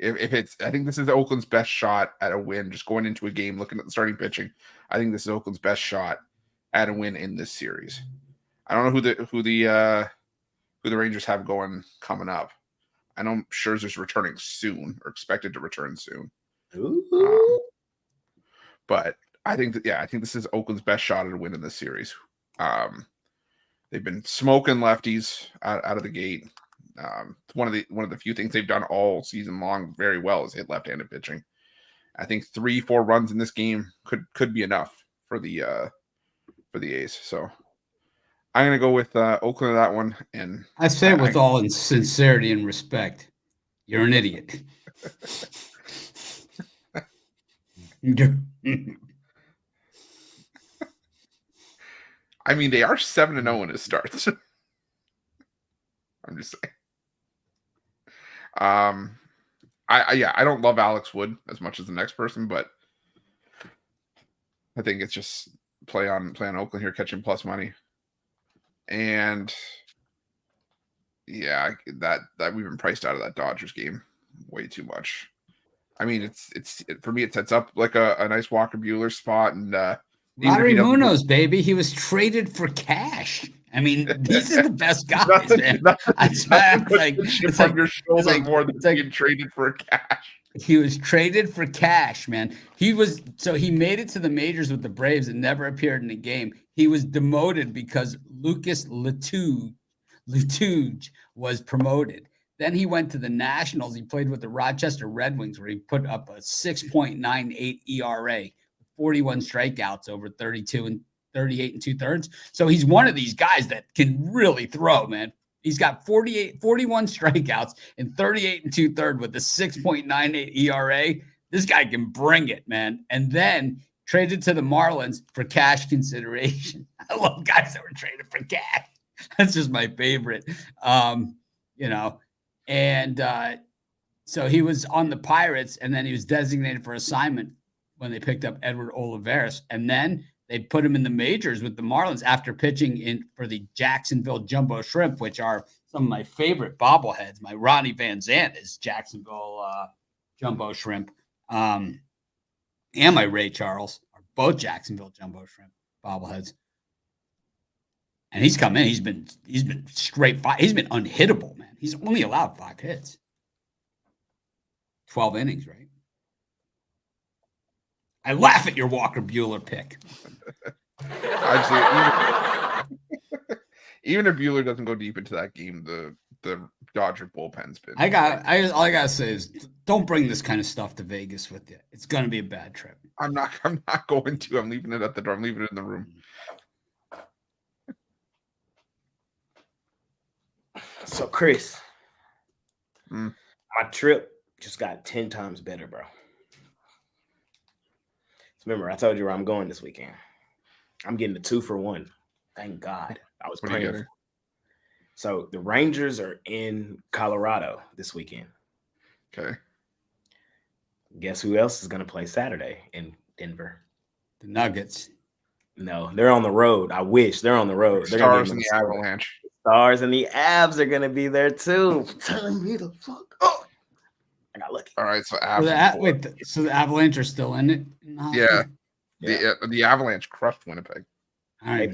I think this is Oakland's best shot at a win. Just going into a game, looking at the starting pitching, I think this is Oakland's best shot at a win in this series. I don't know who the Rangers have coming up. I know Scherzer's returning soon or expected to return soon. But I think this is Oakland's best shot at a win in this series. They've been smoking lefties out of the gate. One of the few things they've done all season long very well is hit left-handed pitching. I think 3-4 runs in this game could be enough for the for the A's. So I'm going to go with Oakland on that one. And I say it with all in sincerity and respect. You're an idiot. I mean, they are 7-0 in his starts. I'm just saying. I don't love Alex Wood as much as the next person, but I think it's just play on Oakland here, catching plus money. And yeah, that we've been priced out of that Dodgers game way too much. I mean, for me, it sets up like a nice Walker Buehler spot, and Rodri Munoz, baby, he was traded for cash. I mean, these are the best guys, man. It's like more than being traded for cash. He was traded for cash, man. He made it to the majors with the Braves and never appeared in a game. He was demoted because Lucas Lutuge was promoted. Then he went to the Nationals. He played with the Rochester Red Wings, where he put up a 6.98 ERA, 41 strikeouts over 38 and 2/3. So he's one of these guys that can really throw, man. He's got 41 strikeouts and 38 and 2/3 with a 6.98 ERA. This guy can bring it, man. And then traded to the Marlins for cash consideration. I love guys that were traded for cash. That's just my favorite. So he was on the Pirates, and then he was designated for assignment when they picked up Edward Olivares. And then they put him in the majors with the Marlins after pitching for the Jacksonville Jumbo Shrimp, which are some of my favorite bobbleheads. My Ronnie Van Zant is Jacksonville Jumbo Shrimp. And my Ray Charles are both Jacksonville Jumbo Shrimp bobbleheads. And he's come in. He's been straight five. He's been unhittable, man. He's only allowed 5 hits. 12 innings, right? I laugh at your Walker Buehler pick. Even if Buehler doesn't go deep into that game, the Dodger bullpen's been. All I gotta say is, don't bring this kind of stuff to Vegas with you. It's gonna be a bad trip. I'm not going to. I'm leaving it at the door. I'm leaving it in the room. So, Chris, my trip just got 10 times better, bro. Remember, I told you where I'm going this weekend. I'm getting the 2-for-1. Thank God. I was praying. So the Rangers are in Colorado this weekend. Okay. Guess who else is going to play Saturday in Denver? The Nuggets. No, they're on the road. I wish they're on the road. They're Stars and the Avalanche. Stars and the Avs are going to be there too. Telling me the fuck up. I got lucky. All right, so so the Avalanche are still in it? Yeah. The Avalanche crushed Winnipeg. They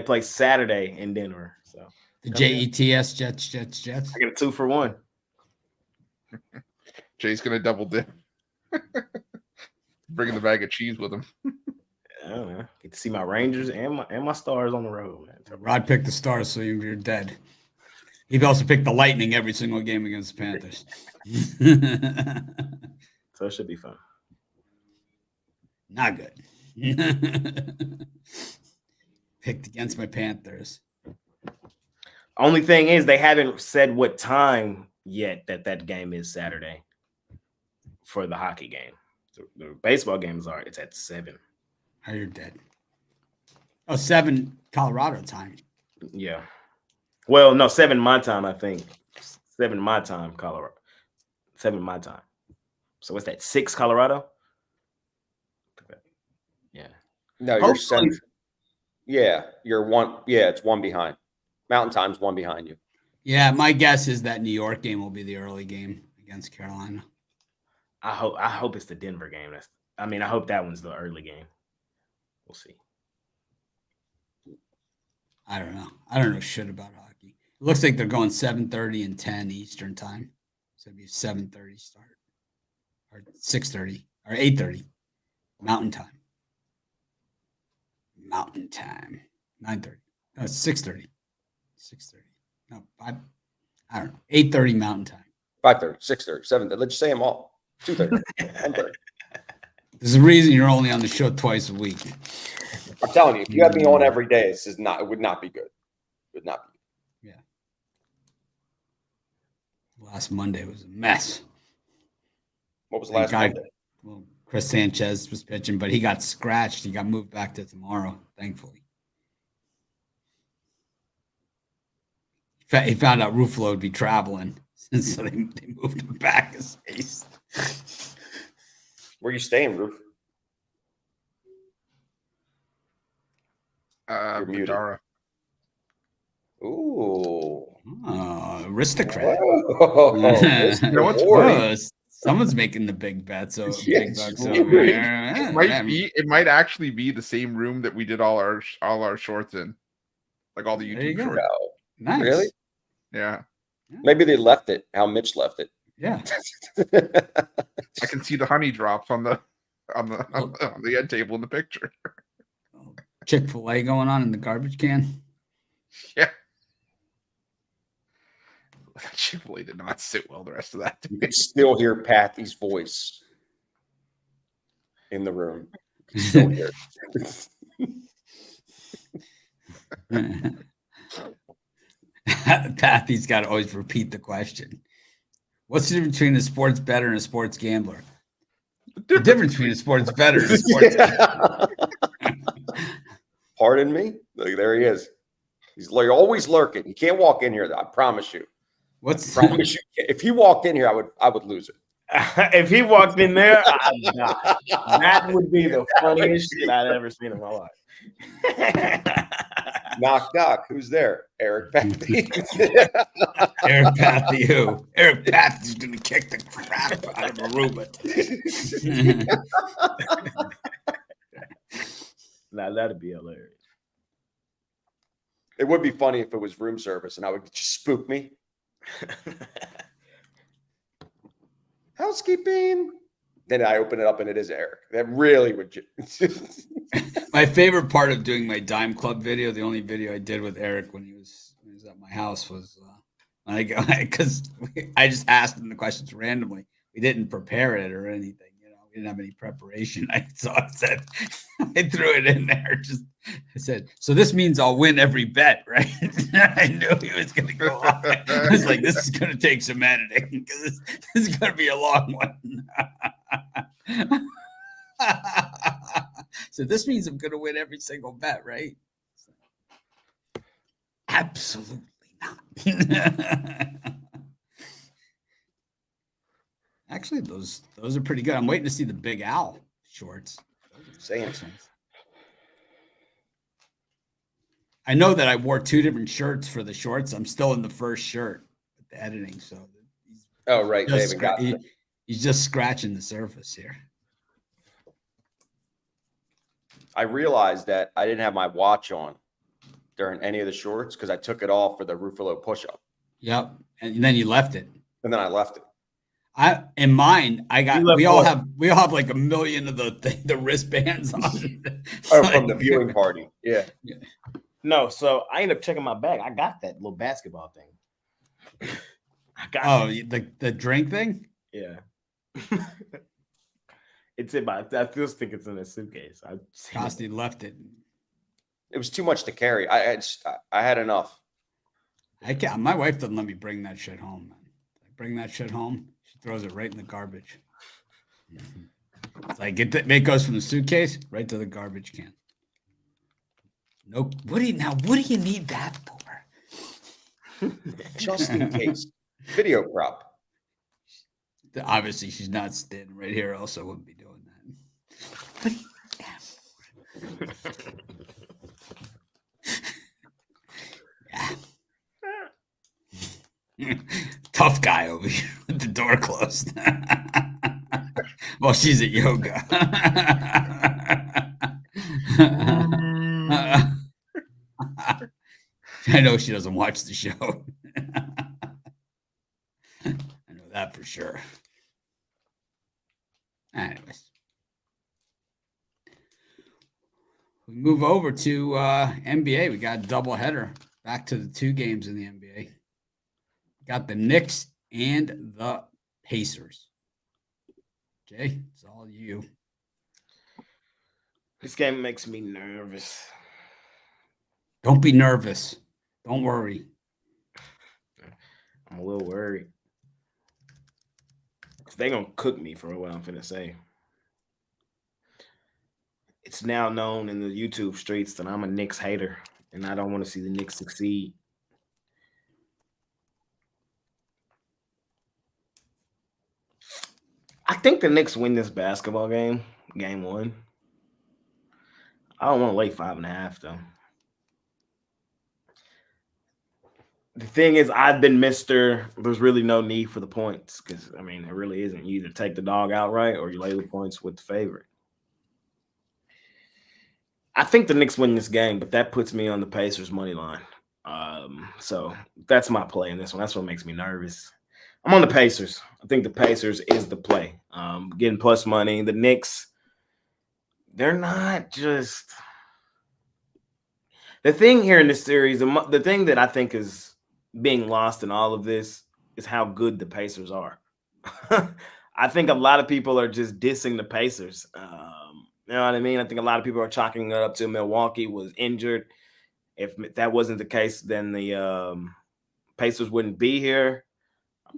play Saturday in Denver. So the Jets. I get a 2-for-1. Jay's gonna double dip. Bringing the bag of cheese with him. I don't know. Get to see my Rangers and my Stars on the road, man. Rod picked the Stars, so you're dead. He also picked the Lightning every single game against the Panthers. So it should be fun. Not good. Picked against my Panthers. Only thing is, they haven't said what time yet that game is Saturday for the hockey game. The baseball games it's at 7. Oh, you're dead. Oh, 7 Colorado time. Yeah. Well, no, 7 my time, I think. 7 my time, Colorado. 7 my time. So what's that? 6 Colorado? Yeah. No, you're 7. Yeah, you're 1. Yeah, it's 1 behind. Mountain Time's 1 behind you. Yeah, my guess is that New York game will be the early game against Carolina. I hope it's the Denver game. I hope that one's the early game. We'll see. I don't know. I don't know shit about hockey. It looks like they're going 7:30 and 10 Eastern time. So it'd be a 7:30 start. Or 6:30 or 8:30 Mountain Time. Mountain Time. 9:30. No, 6:30. 6:30. No, I don't know. 8:30 Mountain Time. 5:30, 6:30, 7:30. Let's just say them all. 2:30. 1:30. There's a reason you're only on the show twice a week. I'm telling you, if you had me on every day, it would not be good. It would not be. Yeah. Last Monday was a mess. What was last Monday? Well, Chris Sanchez was pitching, but he got scratched. He got moved back to tomorrow, thankfully. He found out Ruffalo would be traveling, and so they moved him back a space. Where are you staying, Roof? Vidara. Ooh. Oh, aristocrat. You know what's Someone's making the big bets. So Yes, big bucks really. over there. It might actually be the same room that we did all our shorts in, like all the There you YouTube go. shorts. Nice. Really? Yeah, Maybe they left it. How Mitch left it. Yeah. I can see the honey drops on the end table in the picture. Chick-fil-A going on in the garbage can. Yeah. Chick-fil-A did not sit well the rest of that day. You can still hear Patty's voice in the room. You can still hear it. Patty's got to always repeat the question. What's the difference between a sports bettor and a sports gambler? The difference between a sports bettor and a sports gambler. Pardon me? Look, there he is. He's always lurking. He can't walk in here, though. I promise you. Promise you. If he walked in here, I would lose it. If he walked in there, I'd die. That would be the funniest shit I'd ever seen in my life. Knock, knock. Who's there? Eric Pathy. Eric Pathy who? Eric Pathy's going to kick the crap out of Aruba. Now, that'd be hilarious. It would be funny if it was room service and I would just spook me. Housekeeping. Then I open it up and it is Eric. That really would. My favorite part of doing my Dime Club video, the only video I did with Eric when he was at my house, was because I just asked him the questions randomly. We didn't prepare it or anything. We didn't have any preparation. I said, I threw it in there. I said, so this means I'll win every bet, right? I knew he was going to go on. I was like, this is going to take some editing because this is going to be a long one. So this means I'm going to win every single bet, right? Absolutely not. Actually, those are pretty good. I'm waiting to see the Big Al shorts. Same. I know that I wore two different shirts for the shorts. I'm still in the first shirt with the editing. So right. He's just scratching the surface here. I realized that I didn't have my watch on during any of the shorts because I took it off for the Ruffalo push-up. Yep. And then you left it. And then I left it. In mine, we all have like a million of the wristbands on. From the viewing party. Yeah. No, so I ended up checking my bag. I got that little basketball thing. The drink thing? Yeah. It's in my. I just think it's in a suitcase. Costi left it. It was too much to carry. I had enough. I can't. My wife doesn't let me bring that shit home, man. I bring that shit home, she throws it right in the garbage. It's like it goes from the suitcase right to the garbage can. Nope. What do you need that for? Just in case. Video prop. Obviously, she's not standing right here, else I wouldn't be doing that. What do you need that for? Yeah. Tough guy over here with the door closed. Well, she's at yoga. I know she doesn't watch the show. I know that for sure. Anyways. We move over to NBA. We got a doubleheader. Back to the two games in the NBA. Got the Knicks and the Pacers. Jay, it's all you. This game makes me nervous. Don't be nervous. Don't worry. I'm a little worried. They're going to cook me for what I'm finna say. It's now known in the YouTube streets that I'm a Knicks hater, and I don't want to see the Knicks succeed. I think the Knicks win this basketball game, game 1. I don't want to lay 5.5, though. The thing is, I've been there's really no need for the points because, I mean, there really isn't. You either take the dog outright or you lay the points with the favorite. I think the Knicks win this game, but that puts me on the Pacers money line. So that's my play in this one. That's what makes me nervous. I'm on the Pacers. I think the Pacers is the play. Getting plus money. The Knicks, they're not just – the thing here in this series, the thing that I think is being lost in all of this is how good the Pacers are. I think a lot of people are just dissing the Pacers. You know what I mean? I think a lot of people are chalking it up to Milwaukee was injured. If that wasn't the case, then the Pacers wouldn't be here.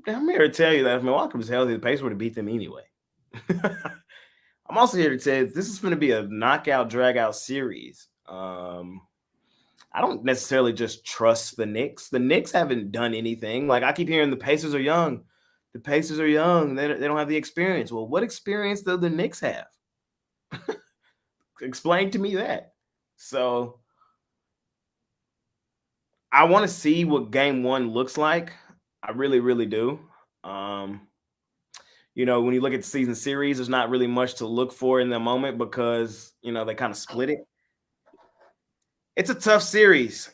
I'm here to tell you that if Milwaukee was healthy, the Pacers would have beat them anyway. I'm also here to tell you this is going to be a knockout, drag-out series. I don't necessarily just trust the Knicks. The Knicks haven't done anything. Like, I keep hearing the Pacers are young. The Pacers are young. They don't have the experience. Well, what experience do the Knicks have? Explain to me that. So I want to see what game 1 looks like. I really, really do. You know, when you look at the season series, there's not really much to look for in the moment because, you know, they kind of split it. It's a tough series.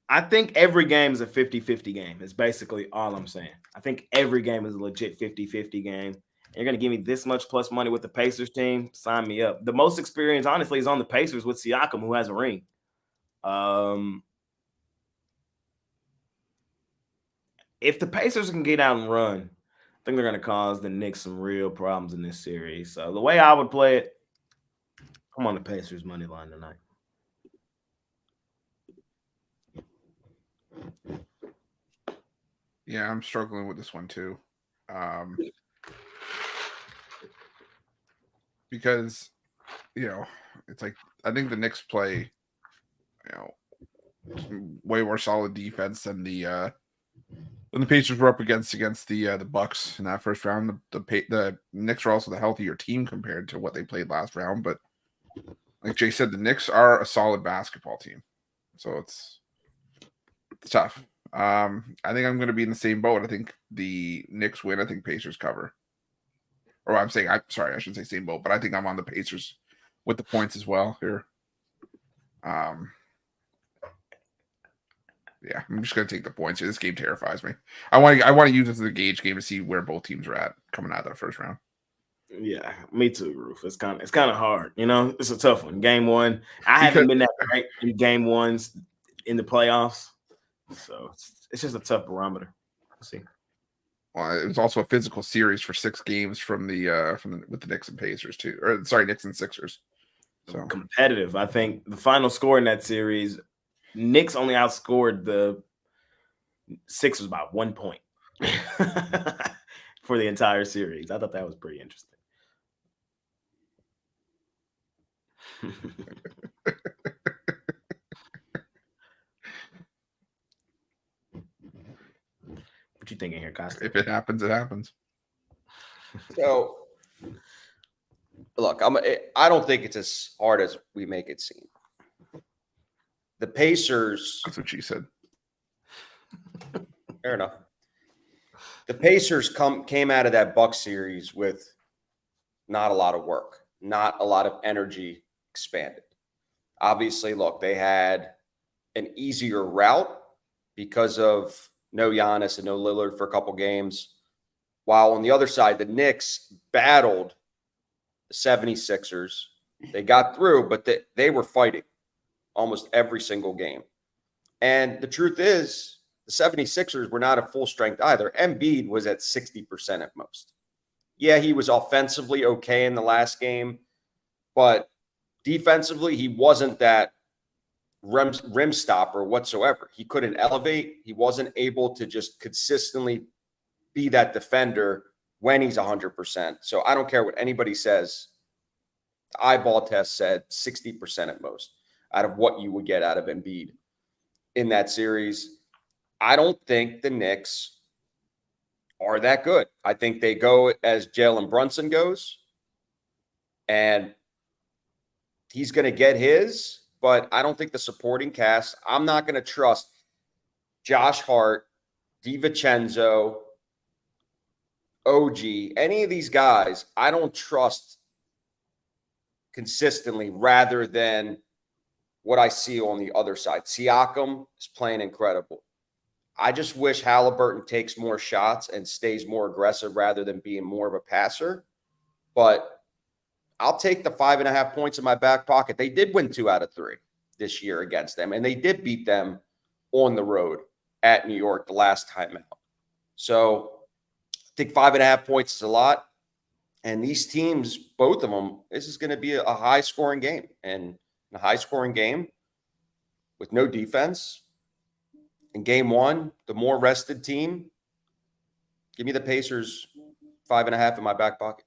I think every game is a 50-50 game is basically all I'm saying. I think every game is a legit 50-50 game. And you're going to give me this much plus money with the Pacers team? Sign me up. The most experience, honestly, is on the Pacers with Siakam, who has a ring. If the Pacers can get out and run, I think they're going to cause the Knicks some real problems in this series. So the way I would play it, I'm on the Pacers money line tonight. Yeah, I'm struggling with this one too. Because, you know, it's like I think the Knicks play, you know, way more solid defense than the Pacers were up against the Bucks in that first round. The Knicks are also the healthier team compared to what they played last round. But like Jay said, the Knicks are a solid basketball team, so it's tough. I think I'm going to be in the same boat. I think the Knicks win. I think Pacers cover. Or I'm sorry, I shouldn't say same boat, but I think I'm on the Pacers with the points as well here. Yeah, I'm just going to take the points here. This game terrifies me. I want to use this as a gauge game to see where both teams are at coming out of that first round. Yeah, me too, Roof. It's kind of hard. You know, it's a tough one. Game 1, I haven't been that great in game 1s in the playoffs, so it's just a tough barometer. We'll see. Well, it was also a physical series for 6 games with the Knicks and Pacers too, or sorry, Knicks and Sixers. So competitive. I think the final score in that series, Knicks only outscored the Sixers by 1 point for the entire series. I thought that was pretty interesting. What you thinking here, Costa? If it happens, it happens. So, look, I don't think it's as hard as we make it seem. The Pacers. That's what she said. Fair enough. The Pacers came out of that Bucks series with not a lot of work, not a lot of energy expanded. Obviously, look, they had an easier route because of no Giannis and no Lillard for a couple games. While on the other side, the Knicks battled the 76ers. They got through, but they were fighting almost every single game. And the truth is, the 76ers were not at full strength either. Embiid was at 60% at most. Yeah, he was offensively okay in the last game, but defensively, he wasn't that rim stopper whatsoever. He couldn't elevate. He wasn't able to just consistently be that defender when he's 100%. So I don't care what anybody says. The eyeball test said 60% at most out of what you would get out of Embiid in that series. I don't think the Knicks are that good. I think they go as Jalen Brunson goes, and he's going to get his, but I don't think the supporting cast, I'm not going to trust Josh Hart, DiVincenzo, OG, any of these guys. I don't trust consistently rather than what I see on the other side. Siakam is playing incredible. I just wish Halliburton takes more shots and stays more aggressive rather than being more of a passer. But I'll take the 5.5 points in my back pocket. They did win 2 out of 3 this year against them, and they did beat them on the road at New York the last time out. So I think 5.5 points is a lot. And these teams, both of them, this is going to be a high-scoring game. And a high-scoring game with no defense. In game 1, the more rested team, give me the Pacers 5.5 in my back pocket.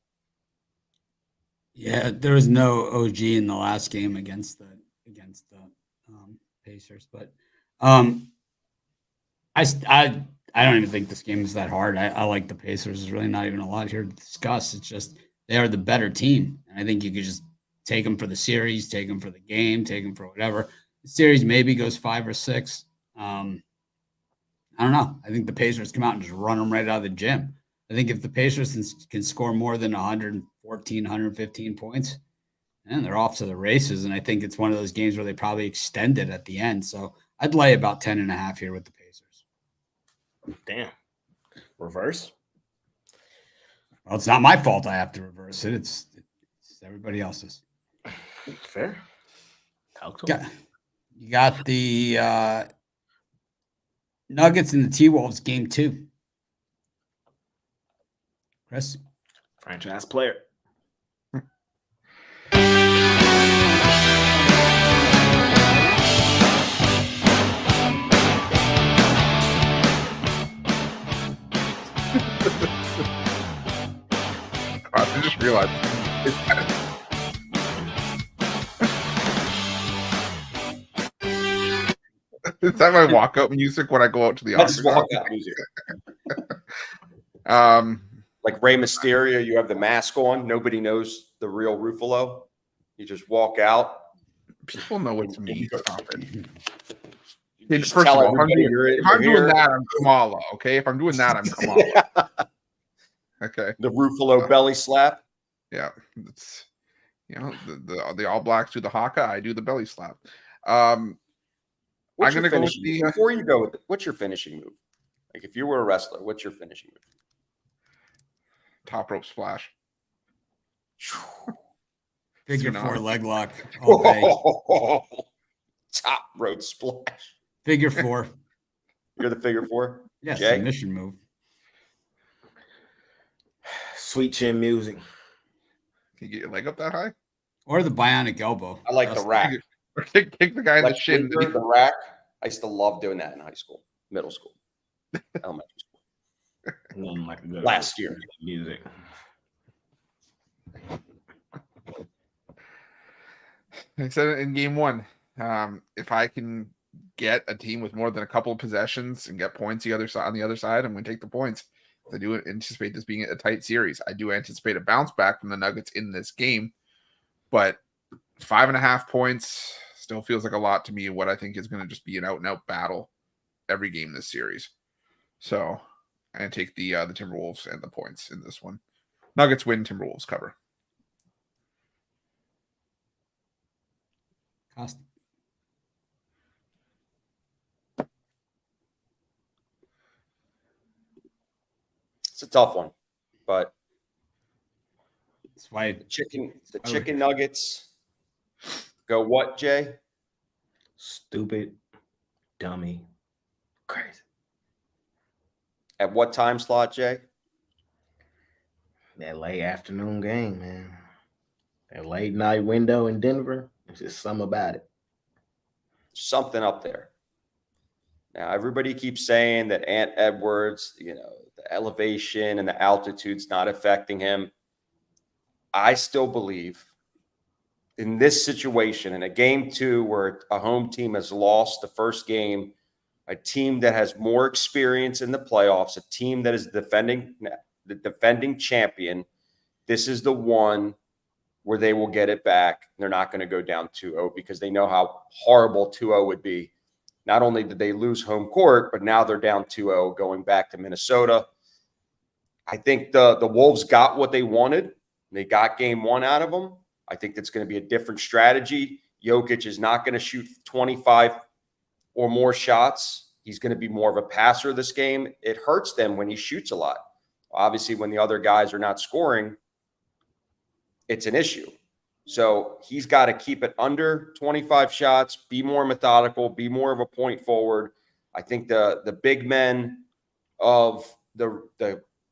Yeah, there was no OG in the last game against the Pacers, but I don't even think this game is that hard. I like the Pacers. There's really not even a lot here to discuss. It's just they are the better team, and I think you could just take them for the series, take them for the game, take them for whatever. The series maybe goes 5 or 6. I don't know. I think the Pacers come out and just run them right out of the gym. I think if the Pacers can score more than 114, 115 points, and they're off to the races. And I think it's one of those games where they probably extend it at the end. So I'd lay about 10.5 here with the Pacers. Damn. Reverse? Well, it's not my fault I have to reverse it. It's everybody else's. Fair. Talk to him. You got the Nuggets and the T-Wolves game 2. Chris? Franchise player. I just realized is that my walkout music when I go out to the That's office? walkout music. Um, Like Rey Mysterio, you have the mask on. Nobody knows the real Ruffalo. You just walk out. people know it's me. Stop it. You Hey, just first tell of all, everybody if I'm you're doing here. that, I'm Kamala. Okay, if I'm doing that, I'm Kamala. Okay, The Ruffalo belly slap. yeah, it's the All Blacks do the haka. I do the belly slap. I'm What's gonna your go with finishing the move? Before you go with it, what's your finishing move? Like if you were a wrestler, what's your finishing move? top rope splash. Figure Tsunami. 4 leg lock all day. Top rope splash. Figure 4. You're the figure 4? Yeah, Jay? submission move. Sweet chin music. Can you get your leg up that high? Or the bionic elbow. I like the That's- rack. Or kick the guy in the Like shin. the rack. I used to love doing that in high school, middle school, elementary school. Nothing like a good Last year. music. I said it in game 1. If I can get a team with more than a couple of possessions and get points on the other side, I'm going to take the points. I do anticipate this being a tight series. I do anticipate a bounce back from the Nuggets in this game, but 5.5 points still feels like a lot to me. What I think is going to just be an out-and-out battle every game this series. So I take the Timberwolves and the points in this one. Nuggets win, Timberwolves cover. Cost. It's a tough one, but That's why the chicken nuggets go what, Jay? Stupid, dummy, crazy. At what time slot, Jay? That late afternoon game, man. That late night window in Denver. There's just something about it. Something up there. Now, everybody keeps saying that Ant Edwards, the elevation and the altitude's not affecting him. I still believe in this situation, in a game 2 where a home team has lost the first game, a team that has more experience in the playoffs, a team that is the defending champion, this is the one where they will get it back. They're not going to go down 2-0 because they know how horrible 2-0 would be. Not only did they lose home court, but now they're down 2-0 going back to Minnesota. I think the Wolves got what they wanted. They got game 1 out of them. I think that's going to be a different strategy. Jokic is not going to shoot 25 or more shots. He's going to be more of a passer this game. It hurts them when he shoots a lot. Obviously, when the other guys are not scoring, it's an issue. So he's got to keep it under 25 shots, be more methodical, be more of a point forward. I think the big men of the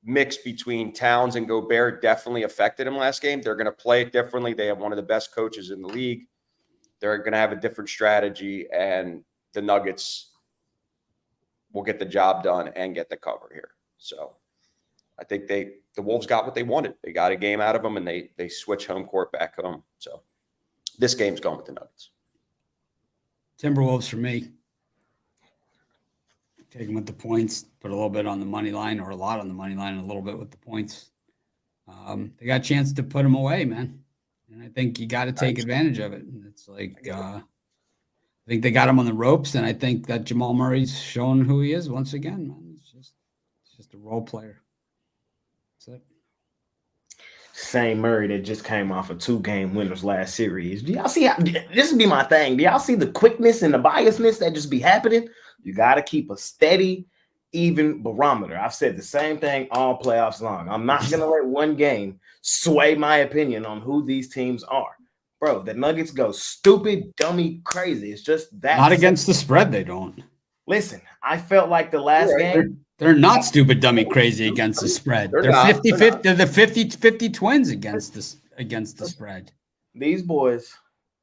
mix between Towns and Gobert definitely affected him last game. They're going to play it differently. They have one of the best coaches in the league. They're going to have a different strategy, and the Nuggets will get the job done and get the cover here. So I think the Wolves got what they wanted. They got a game out of them, and they switch home court back home. So this game's going with the Nuggets. Timberwolves for me. Take them with the points, put a little bit on the money line, or a lot on the money line, and a little bit with the points. They got a chance to put them away, man. And I think you got to take advantage of it. And it's like, I think they got him on the ropes, and I think that Jamal Murray's showing who he is once again, man. It's just a role player. That's it. Same Murray that just came off of 2-game winners last series. Do y'all see how this would be my thing? Do y'all see the quickness and the biasness that just be happening? You got to keep a steady, even barometer. I've said the same thing all playoffs long. I'm not going to let one game sway my opinion on who these teams are. Bro, the Nuggets go stupid, dummy, crazy. It's just that. Not against the spread, they don't. Listen, I felt like the last game. They're not stupid, dummy, crazy against the spread. They're 50-50. They're the 50-50 twins against the spread. These boys,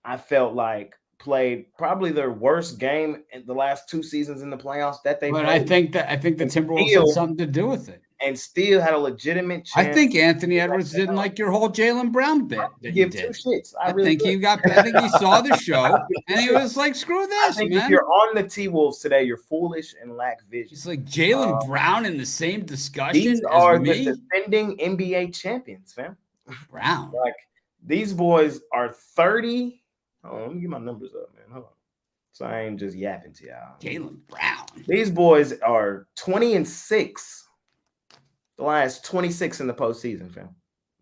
I felt like, played probably their worst game in the last 2 seasons in the playoffs that they But played. I think the Timberwolves had something to do with it. And still had a legitimate chance. I think Anthony Edwards didn't like your whole Jaylen Brown bit that you give did. 2 shits. I think he saw the show and he was like, screw this, man. If you're on the T-Wolves today, you're foolish and lack vision. It's like Jaylen Brown in the same discussion These as are me. the defending NBA champions, fam. Brown. Like, these boys are 30. Oh, let me get my numbers up, man. Hold on. So I ain't just yapping to y'all. Jaylen Brown. These boys are 20-6. The last 26 in the postseason, fam.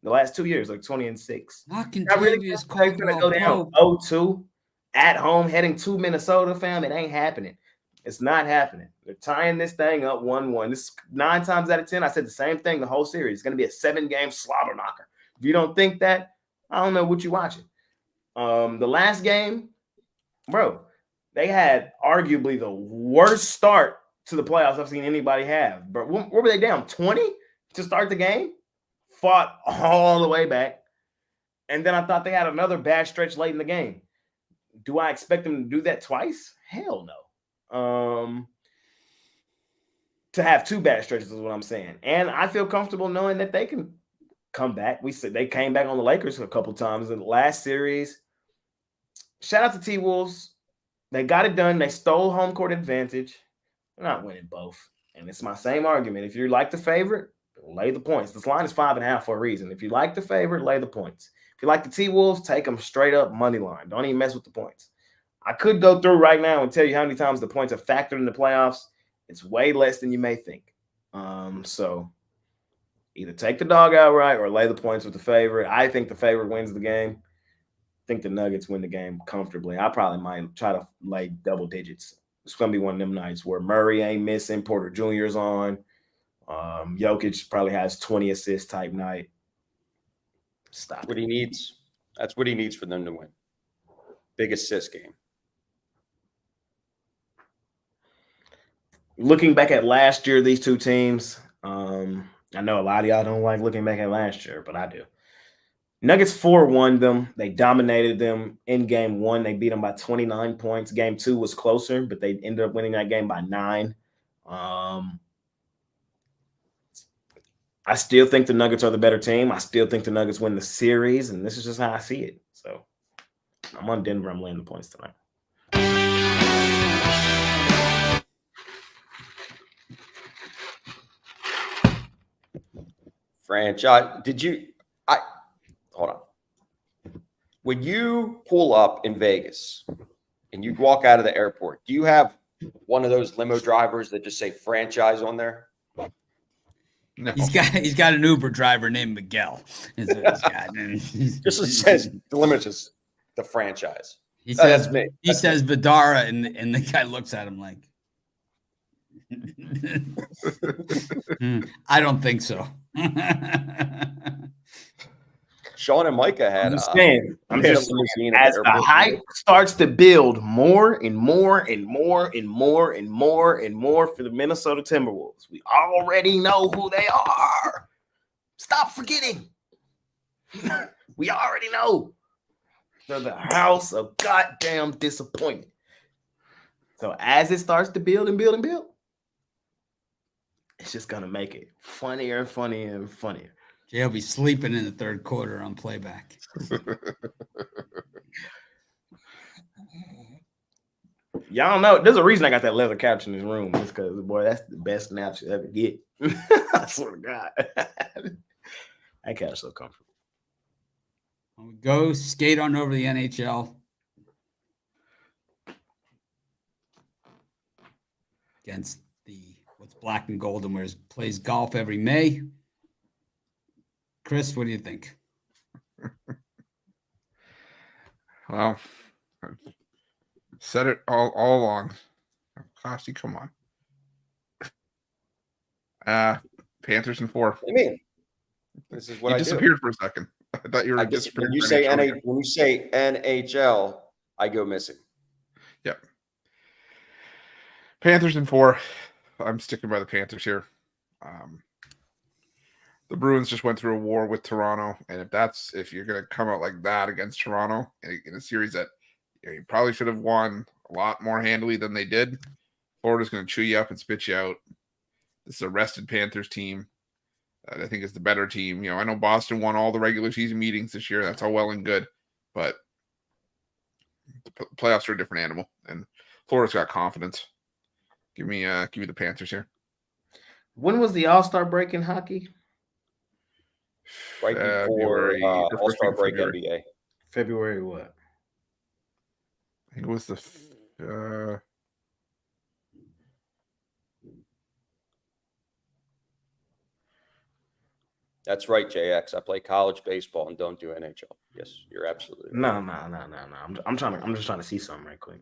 The last 2 years, like 20-6. Not I really contagious. think they're gonna go down 0-2 at home, heading to Minnesota, fam. It ain't happening. It's not happening. They're tying this thing up 1-1. This 9 times out of 10, I said the same thing the whole series. It's gonna be a 7-game slobber knocker. If you don't think that, I don't know what you're watching. The last game, bro, they had arguably the worst start to the playoffs I've seen anybody have. But what were they down 20 to start the game? Fought all the way back. And then I thought they had another bad stretch late in the game. Do I expect them to do that twice? Hell no. To have 2 bad stretches is what I'm saying. And I feel comfortable knowing that they can come back. We said they came back on the Lakers a couple times in the last series. Shout out to T-Wolves. They got it done. They stole home court advantage. They're not winning both. And it's my same argument. If you like the favorite, lay the points. This line is 5.5 for a reason. If you like the favorite, lay the points. If you like the T-Wolves, take them straight up money line. Don't even mess with the points. I could go through right now and tell you how many times the points are factored in the playoffs. It's way less than you may think. So either take the dog outright or lay the points with the favorite. I think the favorite wins the game. I think the Nuggets win the game comfortably. I probably might try to lay double digits. It's going to be one of them nights where Murray ain't missing, Porter Jr.'s on. Jokic probably has 20 assist type night. Stop what he needs. That's what he needs for them to win. Big assist game. Looking back at last year, these two teams, I know a lot of y'all don't like looking back at last year, but I do. Nuggets 4-1 them. They dominated them in game 1. They beat them by 29 points. Game 2 was closer, but they ended up winning that game by 9. I still think the Nuggets are the better team. I still think the Nuggets win the series, and this is just how I see it. So I'm on Denver. I'm laying the points tonight. Franchise. Hold on. When you pull up in Vegas and you walk out of the airport, do you have one of those limo drivers that just say franchise on there? No. He's got an Uber driver named Miguel. Is what he's got. Just it says the limo just the franchise. He Oh, says that's me. he says Vidara, and the guy looks at him like, I don't think so. Sean and Micah had. I'm just saying. As The hype starts to build more and more and more and more and more and more for the Minnesota Timberwolves. We already know who they are. Stop forgetting. We already know. They're the house of goddamn disappointment. So as it starts to build and build and build, it's just gonna make it funnier and funnier and funnier. Jay'll be sleeping in the third quarter on playback. Y'all know there's a reason I got that leather couch in this room. Just because, boy, that's the best nap you ever get. I swear to God. That couch is so comfortable. We go skate on over the NHL. Against the what's black and gold and plays golf every May. Chris, what do you think? Well, I've said it all along. Costy, come on. Panthers in 4. What do you mean? This is what You I disappeared for a second. I thought you were disappearing. When you say NHL, I go missing. Yep. Panthers in 4. I'm sticking by the Panthers here. The Bruins just went through a war with Toronto, and if you're going to come out like that against Toronto in a series that you probably should have won a lot more handily than they did, Florida's going to chew you up and spit you out. This is a rested Panthers team that I think is the better team. You know, I know Boston won all the regular season meetings this year. That's all well and good, but the playoffs are a different animal, and Florida's got confidence. Give me the Panthers here. When was the All-Star break in hockey? Right before All-Star break February. NBA. February what? I think it was the That's right, JX. I play college baseball and don't do NHL. Yes, you're absolutely right. No. I'm just trying to see something right quick.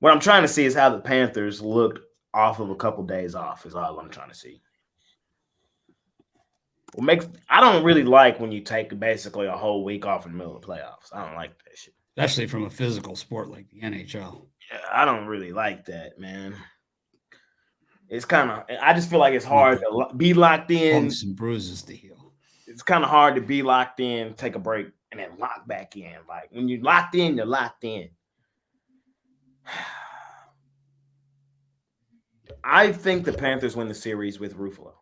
What I'm trying to see is how the Panthers looked off of a couple days off. Is all I'm trying to see. I don't really like when you take basically a whole week off in the middle of the playoffs. I don't like that shit. Especially from a physical sport like the NHL. Yeah, I don't really like that, man. It's I just feel like it's hard to be locked in. Bumps and bruises to heal. It's kind of hard to be locked in, take a break, and then lock back in. Like when you're locked in, you're locked in. I think the Panthers win the series with Ruffalo.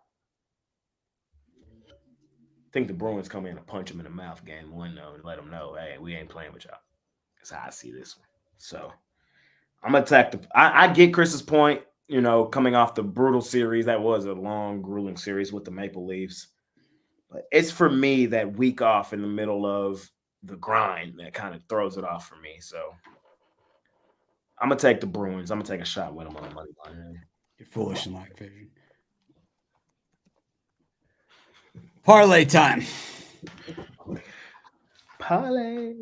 I think the Bruins come in and punch them in the mouth game 1 though and let them know, hey, we ain't playing with y'all. That's how I see this one. So I'm gonna attack I get Chris's point, you know, coming off the brutal series. That was a long, grueling series with the Maple Leafs. But it's for me that week off in the middle of the grind that kind of throws it off for me. So I'm gonna take the Bruins. I'm gonna take a shot with them on the money line. You're foolish in like vision. Parlay time. Parlay.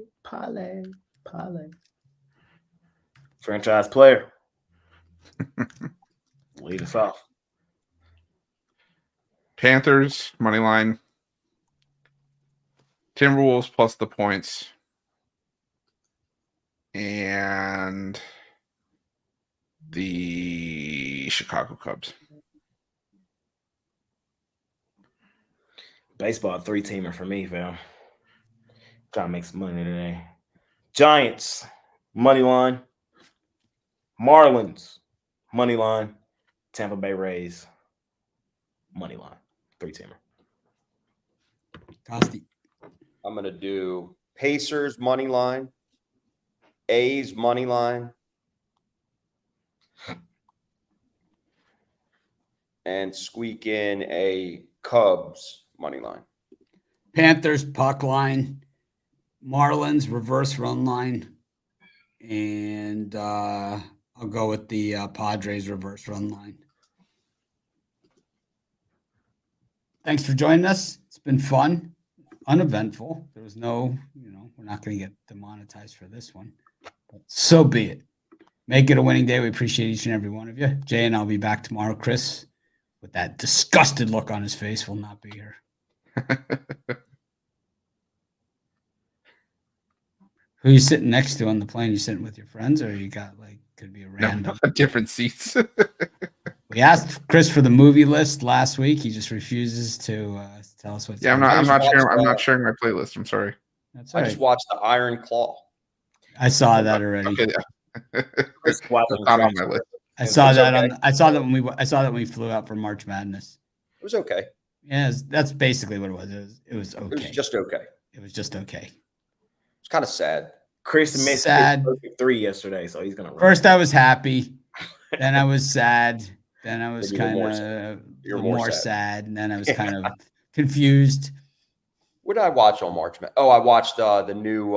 Franchise player. Lead us off. Panthers money line. Timberwolves plus the points. And the Chicago Cubs. Baseball 3-teamer for me, fam. Trying to make some money today. Giants, money line. Marlins, money line. Tampa Bay Rays, money line. 3-teamer. Costi. I'm going to do Pacers money line, A's money line, and squeak in a Cubs money line. Panthers puck line, Marlins reverse run line, and I'll go with the Padres reverse run line. Thanks for joining us. It's been fun, uneventful. There was no, we're not going to get demonetized for this one, but so be it. Make it a winning day. We appreciate each and every one of you. Jay and I'll be back tomorrow. Chris, with that disgusted look on his face, will not be here. Who are you sitting next to on the plane? You sitting with your friends, or you got could be a random? No, different seats. We asked Chris for the movie list last week. He just refuses to tell us what's. Yeah, I'm not sharing my playlist. I'm sorry. That's I all just right. watched The Iron Claw. I saw that already. Okay, yeah. Chris That's not on my list. I saw that okay. I saw that when we flew out for March Madness. It was okay. Yeah, that's basically what it was. It was okay. It was just okay. It was just okay. It's kind of sad. Chris missed Sad. his perfect 3 yesterday, so he's gonna run. First, I was happy. Then I was sad. Then I was Maybe kind you're of more more sad. sad. And then I was kind of confused. What did I watch on March? Oh, I watched the new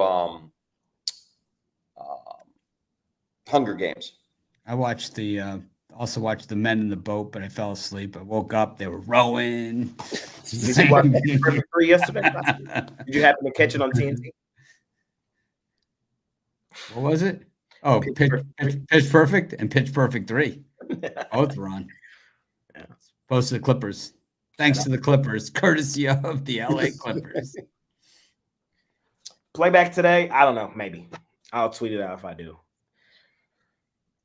Hunger Games. I watched also watched the Men in the Boat, but I fell asleep. I woke up. They were rowing. Did you watch Pitch Perfect 3 yesterday? Did you happen to catch it on TNT? What was it? Oh, Pitch Perfect and Pitch Perfect 3. Both were on. Yeah. Both to the Clippers. Thanks to the Clippers, courtesy of the LA Clippers. Playback today? I don't know. Maybe. I'll tweet it out if I do.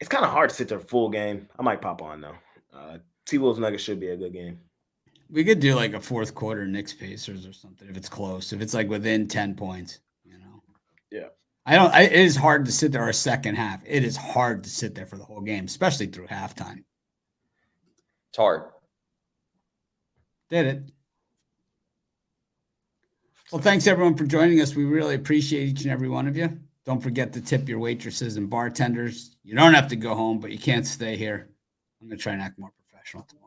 It's kind of hard to sit there full game. I might pop on, though. T-Wolves Nuggets should be a good game. We could do a fourth quarter Knicks-Pacers or something if it's close. If it's within 10 points, Yeah. it is hard to sit there a second half. It is hard to sit there for the whole game, especially through halftime. It's hard. Did it. Well, thanks everyone for joining us. We really appreciate each and every one of you. Don't forget to tip your waitresses and bartenders. You don't have to go home, but you can't stay here. I'm going to try and act more professional tomorrow.